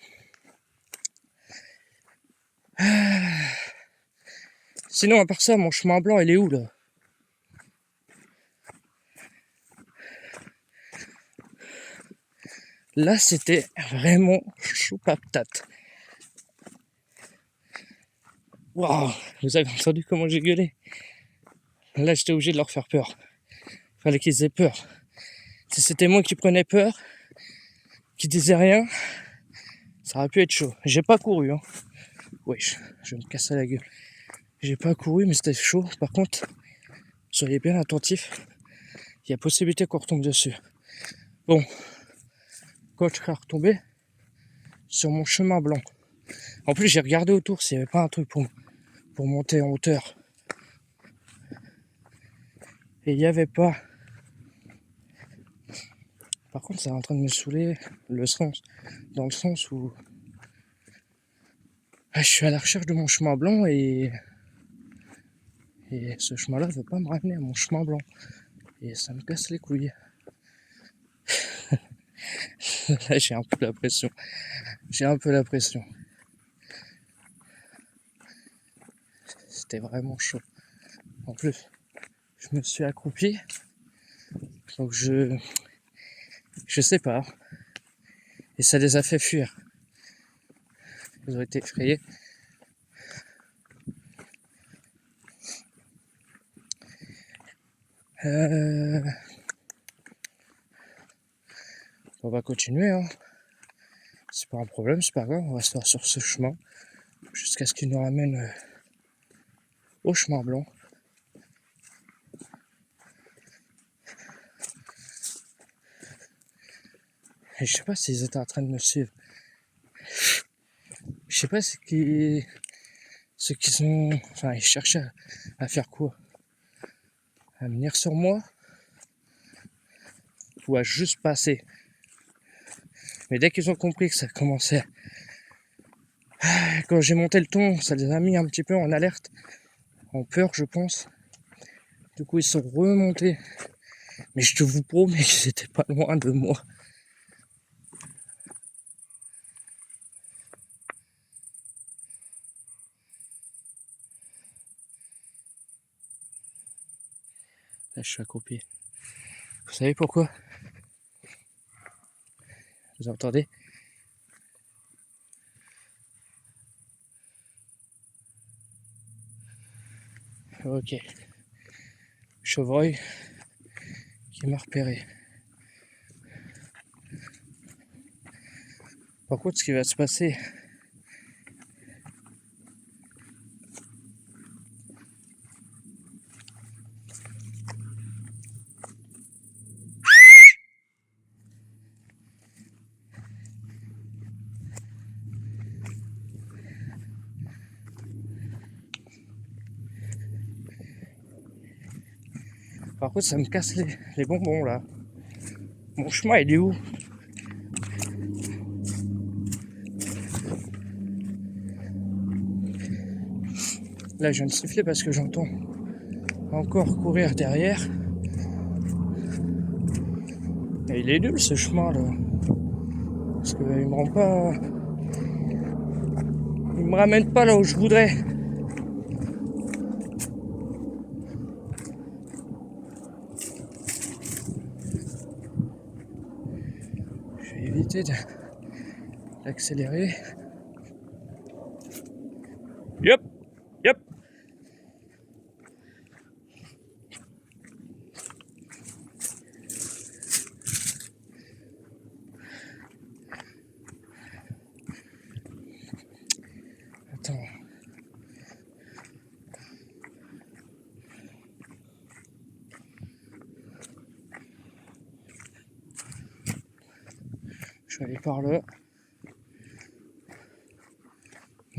Sinon, à part ça, mon chemin blanc, il est où là? Là, c'était vraiment chaud patate. Waouh, vous avez entendu comment j'ai gueulé? Là, j'étais obligé de leur faire peur. Fallait qu'ils aient peur. Si c'était moi qui prenais peur, qui disais rien, ça aurait pu être chaud. J'ai pas couru, hein. Oui, je vais me casser la gueule. J'ai pas couru, mais c'était chaud. Par contre, soyez bien attentifs. Il y a possibilité qu'on retombe dessus. Bon, quand je serai retombé sur mon chemin blanc, En plus, j'ai regardé autour s'il n'y avait pas un truc pour monter en hauteur. Et il n'y avait pas. Par contre, c'est en train de me saouler dans le sens où je suis à la recherche de mon chemin blanc et ce chemin-là ne veut pas me ramener à mon chemin blanc. Et ça me casse les couilles. Là, j'ai un peu la pression. C'était vraiment chaud. En plus, je me suis accroupi. Donc je sais pas. Et ça les a fait fuir. Ils ont été effrayés. On va continuer, hein. C'est pas un problème, c'est pas grave, on restera sur ce chemin jusqu'à ce qu'il nous ramène au chemin blanc. Et je sais pas s'ils étaient en train de me suivre. Je sais pas ce qu'ils ont. Enfin, ils cherchaient à faire quoi? À venir sur moi? Ou à juste passer? Mais dès qu'ils ont compris que ça commençait. Quand j'ai monté le ton, ça les a mis un petit peu en alerte, en peur, je pense. Du coup, ils sont remontés. Mais je te vous promets qu'ils étaient pas loin de moi. Là, je suis accroupi. Vous savez pourquoi? Vous entendez? Ok. Chevreuil qui m'a repéré. Par contre, ce qui va se passer, par contre, ça me casse les bonbons là. Mon chemin, il est où? Là, je viens de siffler parce que j'entends encore courir derrière. Et il est nul ce chemin là. Parce qu'il me rend pas. Il me ramène pas là où je voudrais. Je vais éviter d'accélérer. Yep, yep. Attends. Je vais aller par là. En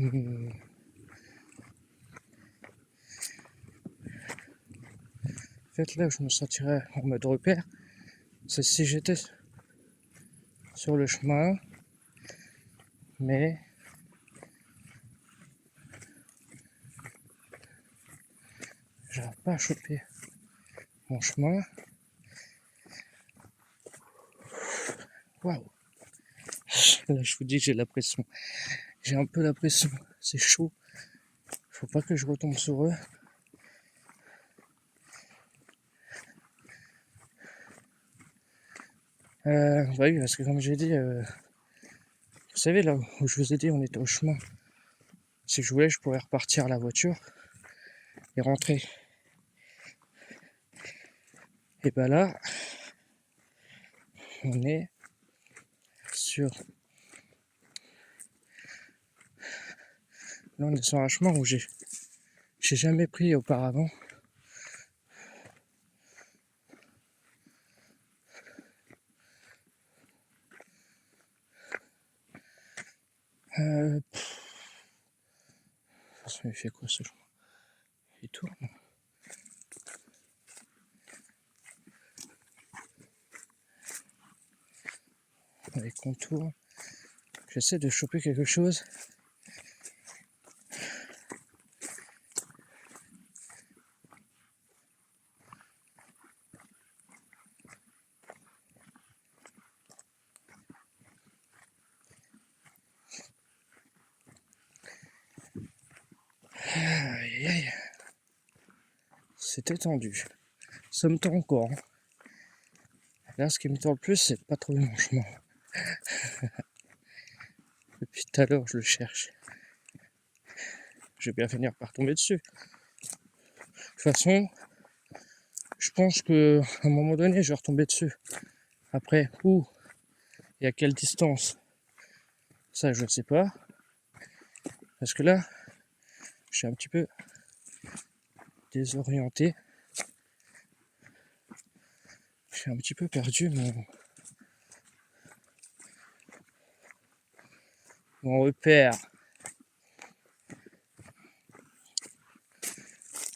fait, là où je me sentirais en mode repère, c'est si j'étais sur le chemin, mais j'arrive pas à choper mon chemin. Waouh! Là, je vous dis que j'ai la pression. J'ai un peu la pression. C'est chaud. Faut pas que je retombe sur eux. Oui, parce que comme j'ai dit, vous savez, là où je vous ai dit, on était au chemin. Si je voulais, je pourrais repartir à la voiture et rentrer. Et ben là, on est sur. Là, on est sur un chemin où j'ai jamais pris auparavant. Il fait quoi ce chemin? Il tourne. Les contours. J'essaie de choper quelque chose. Aïe aïe. C'était tendu. Ça me tend encore. Là, ce qui me tend le plus, c'est de pas trouver mon chemin. Depuis tout à l'heure, je le cherche. Je vais bien finir par tomber dessus. De toute façon, je pense que à un moment donné, je vais retomber dessus. Après, où et à quelle distance, ça, je ne sais pas. Parce que là, je suis un petit peu désorienté. Je suis un petit peu perdu, mon repère.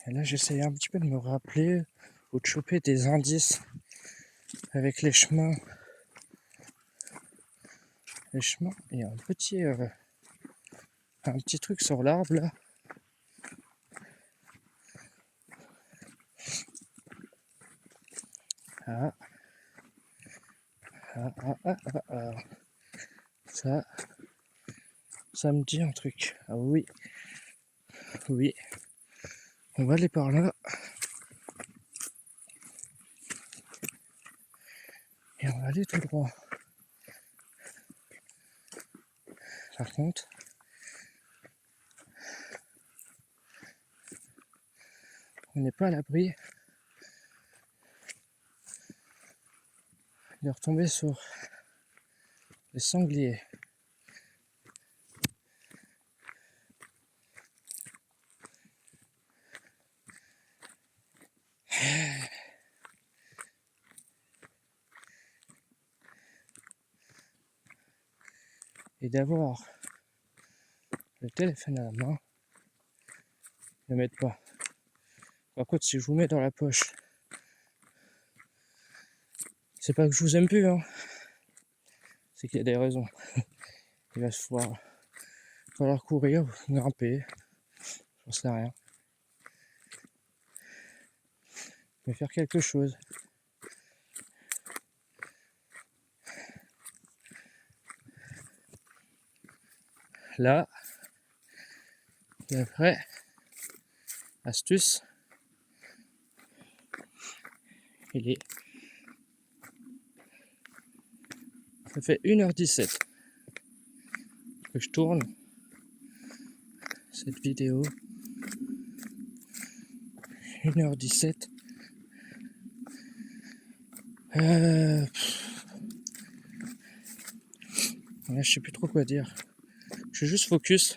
Et là, j'essaye un petit peu de me rappeler ou de choper des indices avec les chemins. Les chemins, il y a un petit truc sur l'arbre là. Ah. Ça me dit un truc. Ah oui, oui. On va aller par là. Et on va aller tout droit. Par contre, on n'est pas à l'abri de retomber sur les sangliers. Et d'avoir le téléphone à la main, ne mettre pas. Par contre, si je vous mets dans la poche, c'est pas que je vous aime plus, hein. C'est qu'il y a des raisons. Il va falloir courir, grimper, j'en sais rien. Mais faire quelque chose. Là, et après, astuce, ça fait 1h17 que je tourne cette vidéo. 1h17. Là, je sais plus trop quoi dire. Je suis juste focus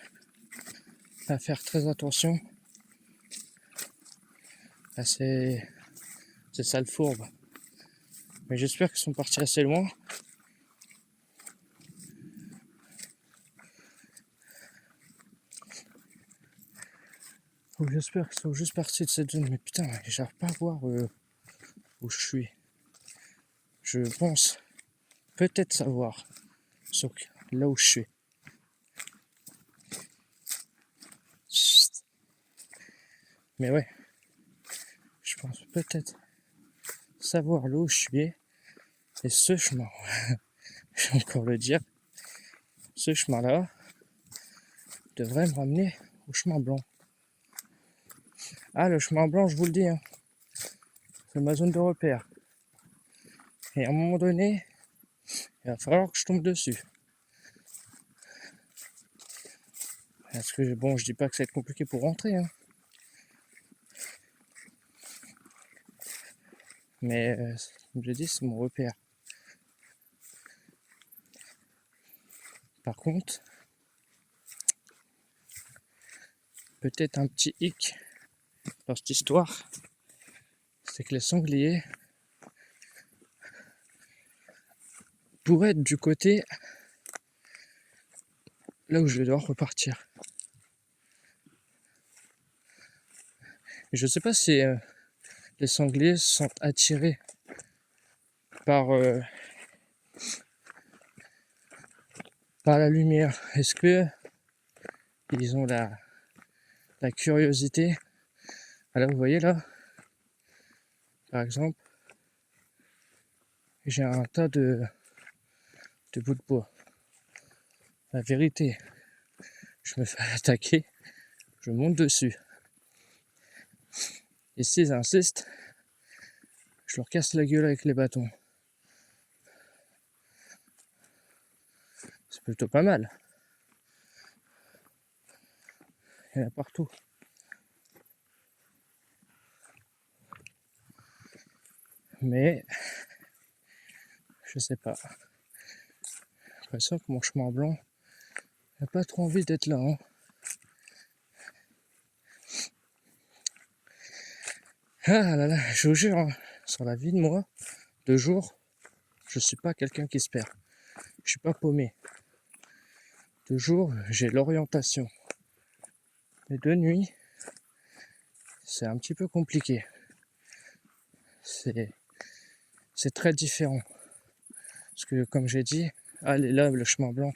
à faire très attention à ces salles fourbes. Mais j'espère qu'ils sont partis assez loin. J'espère qu'ils sont juste partis de cette zone. Mais putain, j'arrive pas à voir où je suis. Je pense peut-être savoir là où je suis. Mais ouais, je pense peut-être savoir là où je suis. Et ce chemin, je vais encore le dire, ce chemin-là devrait me ramener au chemin blanc. Ah, le chemin blanc, je vous le dis, hein, c'est ma zone de repère. Et à un moment donné, il va falloir que je tombe dessus. Parce que bon, je dis pas que ça va être compliqué pour rentrer, hein. Mais comme je dis, c'est mon repère. Par contre, peut-être un petit hic dans cette histoire, c'est que les sangliers pourraient être du côté là où je vais devoir repartir. Et je sais pas si les sangliers sont attirés par, par la lumière. Est-ce que ils ont la curiosité? Ah là, vous voyez là, par exemple, j'ai un tas de bouts de bois. La vérité, je me fais attaquer, je monte dessus. Et s'ils insistent, je leur casse la gueule avec les bâtons. C'est plutôt pas mal. Il y en a partout. Mais, je sais pas. J'ai l'impression que mon chemin blanc n'a pas trop envie d'être là. Hein. Ah là là, je vous jure, hein, sur la vie de moi, de jour, je suis pas quelqu'un qui se perd. Je suis pas paumé. De jour, j'ai l'orientation. Mais de nuit, c'est un petit peu compliqué. C'est très différent. Parce que comme j'ai dit, allez là, le chemin blanc.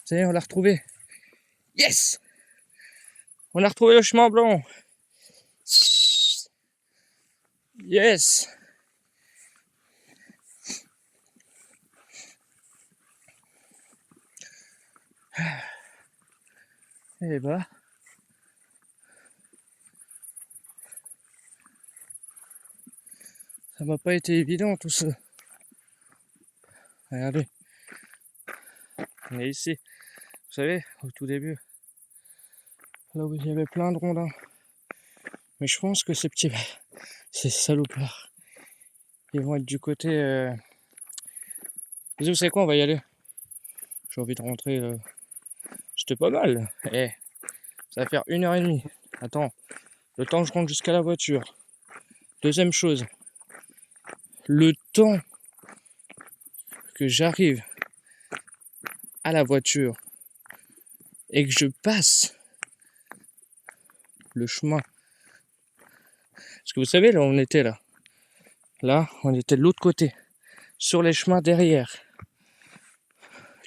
Ça y est, on l'a retrouvé. Yes! On a retrouvé le chemin blanc. Yes! Et bah, ça m'a pas été évident tout ça. Regardez, on est ici. Vous savez, au tout début, là où il y avait plein de rondins. Mais je pense que ces salopards, ils vont être du côté. Vous savez quoi, on va y aller. J'ai envie de rentrer. C'était pas mal. Eh, ça va faire 1h30. Attends, le temps que je rentre jusqu'à la voiture. Deuxième chose, le temps que j'arrive à la voiture et que je passe le chemin. Parce que vous savez, là, on était là. Là, on était de l'autre côté, sur les chemins derrière.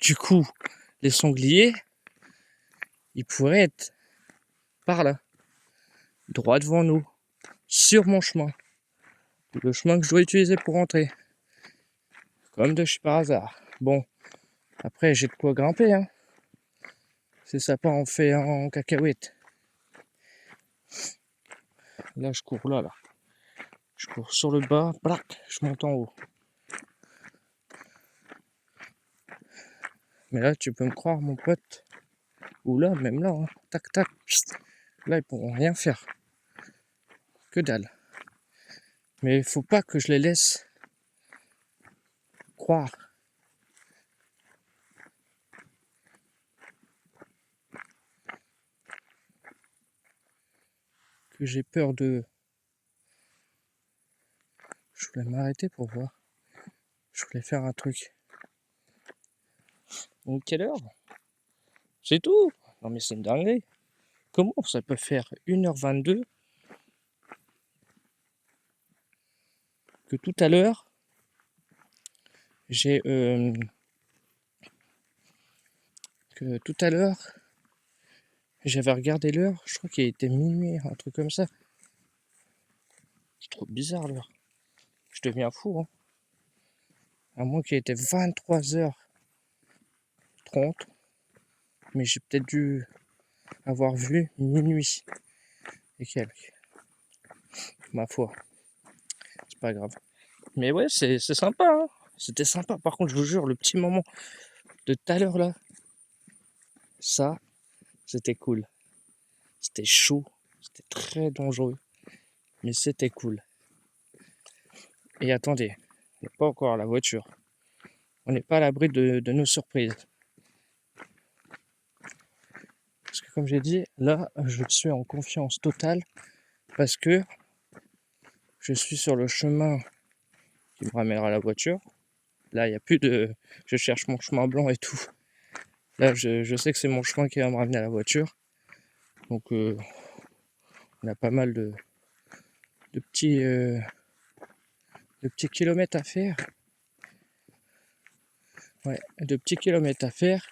Du coup, les sangliers, ils pourraient être par là, droit devant nous, sur mon chemin. Le chemin que je dois utiliser pour rentrer. Comme de chez par hasard. Bon, après, j'ai de quoi grimper, hein. C'est ça pas en fait en cacahuète. Là, je cours là. Je cours sur le bas, blac, je monte en haut. Mais là, tu peux me croire, mon pote. Ou là, même là, hein. Tac, tac. Pst. Là, ils pourront rien faire. Que dalle. Mais il faut pas que je les laisse croire que j'ai peur de... Je voulais m'arrêter pour voir. Je voulais faire un truc. Donc, quelle heure? C'est tout. Non mais c'est une dinguerie. Comment ça peut faire 1h22 que tout à l'heure, j'ai... que tout à l'heure, j'avais regardé l'heure, je crois qu'il était minuit, un truc comme ça. C'est trop bizarre l'heure. Je deviens fou, hein. À moins qu'il était 23h30, mais j'ai peut-être dû avoir vu minuit et quelques. Ma foi, c'est pas grave. Mais ouais, c'est sympa, hein. C'était sympa. Par contre, je vous jure, le petit moment de tout à l'heure là, ça, c'était cool. C'était chaud, c'était très dangereux, mais c'était cool. Et attendez, on n'est pas encore à la voiture. On n'est pas à l'abri de nos surprises. Parce que comme j'ai dit, là, je suis en confiance totale parce que je suis sur le chemin qui me ramènera à la voiture. Là, il n'y a plus de... Je cherche mon chemin blanc et tout. Là, je sais que c'est mon chemin qui va me ramener à la voiture. Donc, on a pas mal de petits kilomètres à faire. Ouais, de petits kilomètres à faire.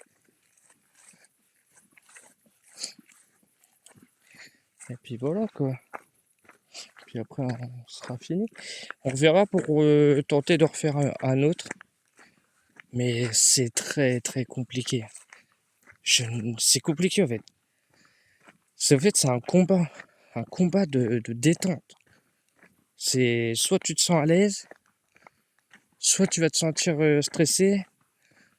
Et puis voilà quoi. Puis après on sera fini. On verra pour tenter de refaire un autre. Mais c'est très très compliqué. C'est compliqué en fait. En fait c'est un combat de détente. C'est soit tu te sens à l'aise, soit tu vas te sentir stressé,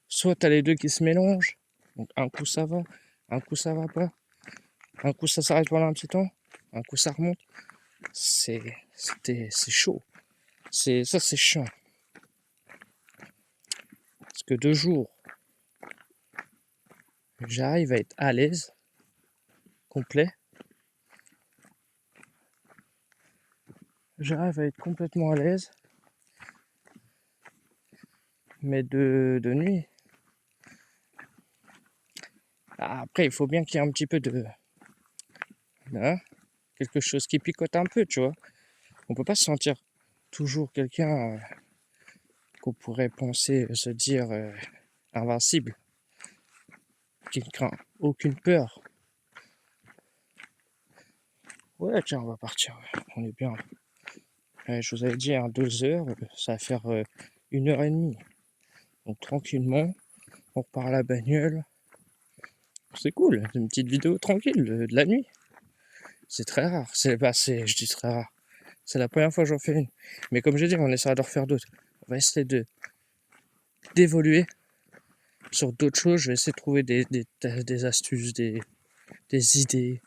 soit tu as les deux qui se mélangent. Donc un coup ça va, un coup ça va pas, un coup ça s'arrête pendant un petit temps, un coup ça remonte. C'est chaud. C'est chiant. Parce que 2 jours, j'arrive à être à l'aise, complet. J'arrive à être complètement à l'aise. Mais de nuit. Après, il faut bien qu'il y ait un petit peu de. Hein, quelque chose qui picote un peu, tu vois. On peut pas se sentir toujours quelqu'un qu'on pourrait penser, se dire invincible, qui ne craint aucune peur. Ouais, tiens, on va partir. On est bien. Ouais, je vous avais dit, 2 heures, ça va faire 1 heure et demie. Donc tranquillement, on repart à la bagnole. C'est cool, une petite vidéo tranquille de la nuit. C'est très rare. Je dis très rare. C'est la première fois que j'en fais une. Mais comme j'ai dit, on essaiera de refaire d'autres. On va essayer d'évoluer sur d'autres choses. Je vais essayer de trouver des astuces, des idées.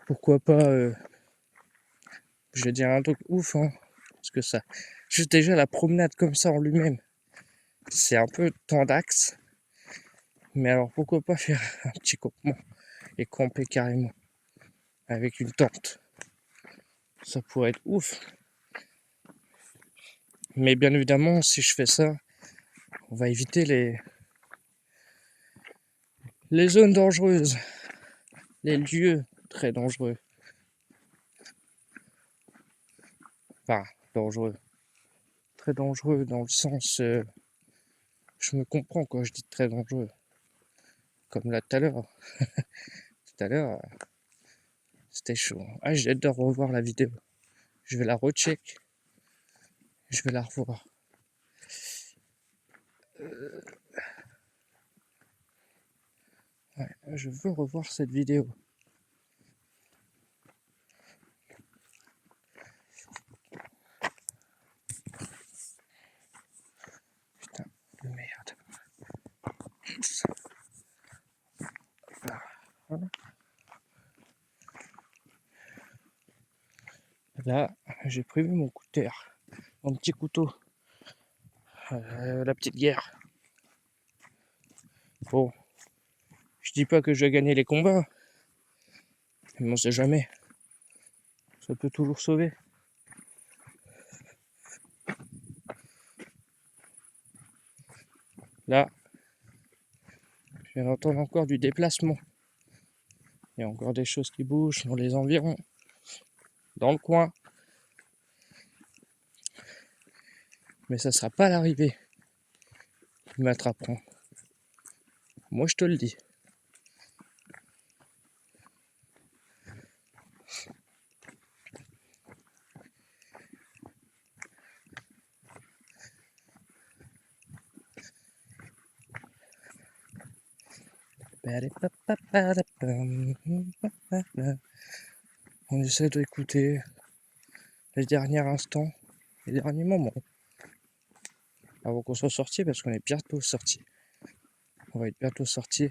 Pourquoi pas, je vais dire un truc ouf, hein. Parce que ça, juste déjà la promenade comme ça en lui-même, c'est un peu tendax. Mais alors pourquoi pas faire un petit campement et camper carrément avec une tente. Ça pourrait être ouf. Mais bien évidemment, si je fais ça, on va éviter les zones dangereuses, les lieux très dangereux. Enfin, dangereux. Très dangereux dans le sens... je me comprends quand je dis très dangereux. Comme là tout à l'heure. Tout à l'heure, c'était chaud. Ah, j'ai hâte de revoir la vidéo. Je vais la recheck. Je vais la revoir. Ouais, je veux revoir cette vidéo. Putain, de merde. Voilà. Là, j'ai prévu mon cutter, mon petit couteau, la petite guerre. Bon, je dis pas que je vais gagner les combats, mais on sait jamais. Ça peut toujours sauver. Là, je viens d'entendre encore du déplacement. Il y a encore des choses qui bougent dans les environs, dans le coin. Mais ça sera pas l'arrivée qui m'attraperont. Moi, je te le dis. On essaie d'écouter les derniers instants, les derniers moments, avant qu'on soit sorti, parce qu'on est bientôt sorti. On va être bientôt sorti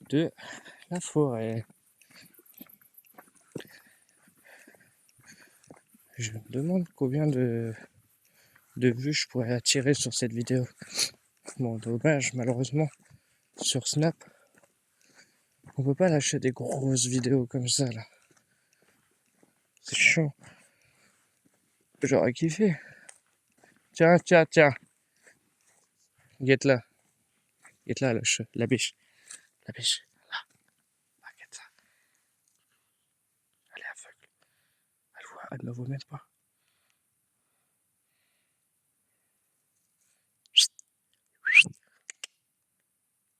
de la forêt. Je me demande combien de vues je pourrais attirer sur cette vidéo. Bon, dommage, malheureusement, sur Snap, on peut pas lâcher des grosses vidéos comme ça, là. C'est chiant. J'aurais kiffé. Tiens, tiens, tiens. Guette là. Guette là, la biche. La biche. Là. Ah, guette ça. Elle est aveugle. Elle Elle me voit même pas.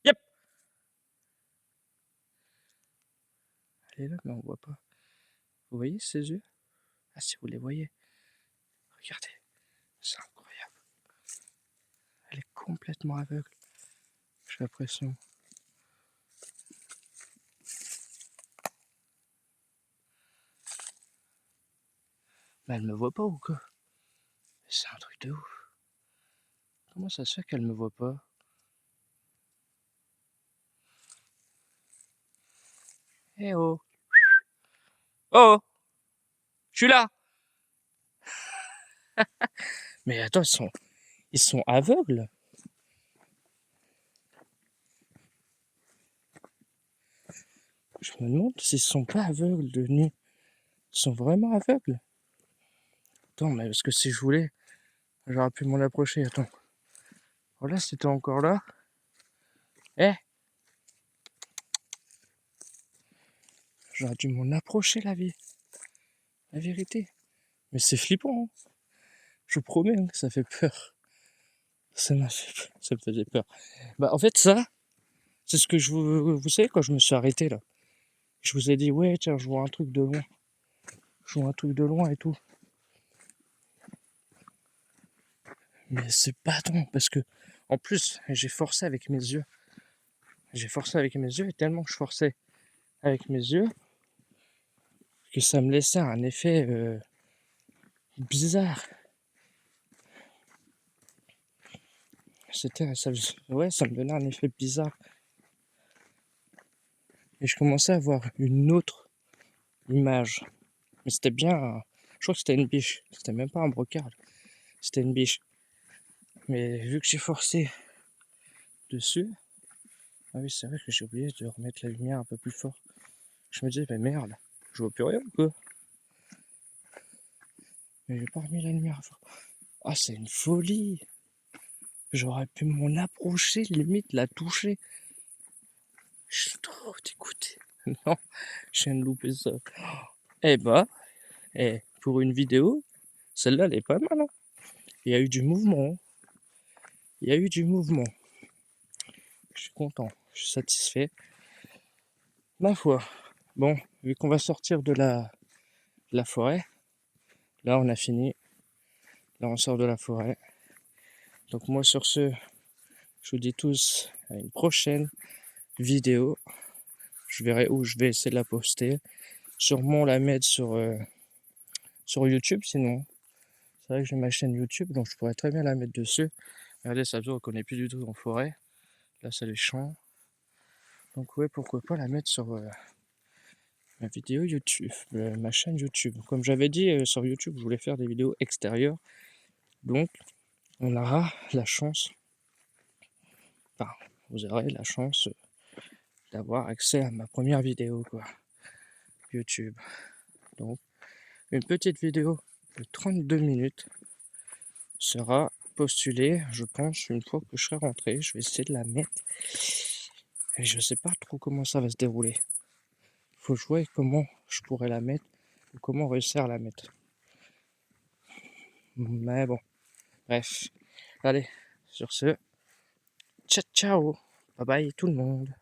Yep. Elle est là, mais on voit pas. Vous voyez ses yeux? Ah, si vous les voyez. Regardez. C'est incroyable. Elle est complètement aveugle. J'ai l'impression. Mais elle me voit pas ou quoi? C'est un truc de ouf. Comment ça se fait qu'elle me voit pas? Eh oh! Oh! Je suis là! Mais attends, ils sont aveugles? Je me demande s'ils sont pas aveugles de nuit. Ils sont vraiment aveugles? Attends, mais parce que si je voulais, j'aurais pu m'en approcher. Attends. Voilà, si t'es encore là. Eh! J'aurais dû m'en approcher, la vie. La vérité. Mais c'est flippant, hein. Je promets hein, que ça fait peur. Ça m'a fait peur. Ça me faisait peur. Bah, en fait, ça, c'est ce que vous savez, quand je me suis arrêté là. Je vous ai dit, ouais, tiens, je vois un truc de loin. Je vois un truc de loin et tout. Mais c'est pas tant, parce que, en plus, j'ai forcé avec mes yeux. J'ai forcé avec mes yeux, et tellement que je forçais avec mes yeux, que ça me laissait un effet bizarre. Ouais, ça me donnait un effet bizarre. Et je commençais à voir une autre image. Mais c'était bien, je crois que c'était une biche. C'était même pas un brocard. C'était une biche. Mais vu que j'ai forcé dessus, ah oui, c'est vrai que j'ai oublié de remettre la lumière un peu plus fort. Je me disais, mais merde, je vois plus rien ou quoi? Mais j'ai pas remis la lumière fort. Ah, c'est une folie! J'aurais pu m'en approcher, limite la toucher. Je suis trop dégoûté. Non, je viens de louper ça. Eh bah, pour une vidéo, celle-là, elle est pas mal. Hein. Il y a eu du mouvement. Hein. Il y a eu du mouvement. Je suis content, je suis satisfait. Ma foi. Bon, vu qu'on va sortir de la forêt, là on a fini. Là on sort de la forêt. Donc moi sur ce, je vous dis tous à une prochaine vidéo. Je verrai où je vais essayer de la poster. Sûrement la mettre sur YouTube sinon. C'est vrai que j'ai ma chaîne YouTube, donc je pourrais très bien la mettre dessus. Regardez, ça se reconnaît plus du tout en forêt. Là, c'est les champs. Donc ouais, pourquoi pas la mettre sur ma vidéo YouTube, ma chaîne YouTube. Comme j'avais dit sur YouTube, je voulais faire des vidéos extérieures. Donc, on aura la chance, enfin, vous aurez la chance d'avoir accès à ma première vidéo, quoi. YouTube. Donc, une petite vidéo de 32 minutes sera postulée, je pense, une fois que je serai rentré. Je vais essayer de la mettre. Et je sais pas trop comment ça va se dérouler. Faut jouer comment je pourrais la mettre ou comment réussir à la mettre. Mais bon, bref. Allez, sur ce, ciao ciao, bye bye tout le monde.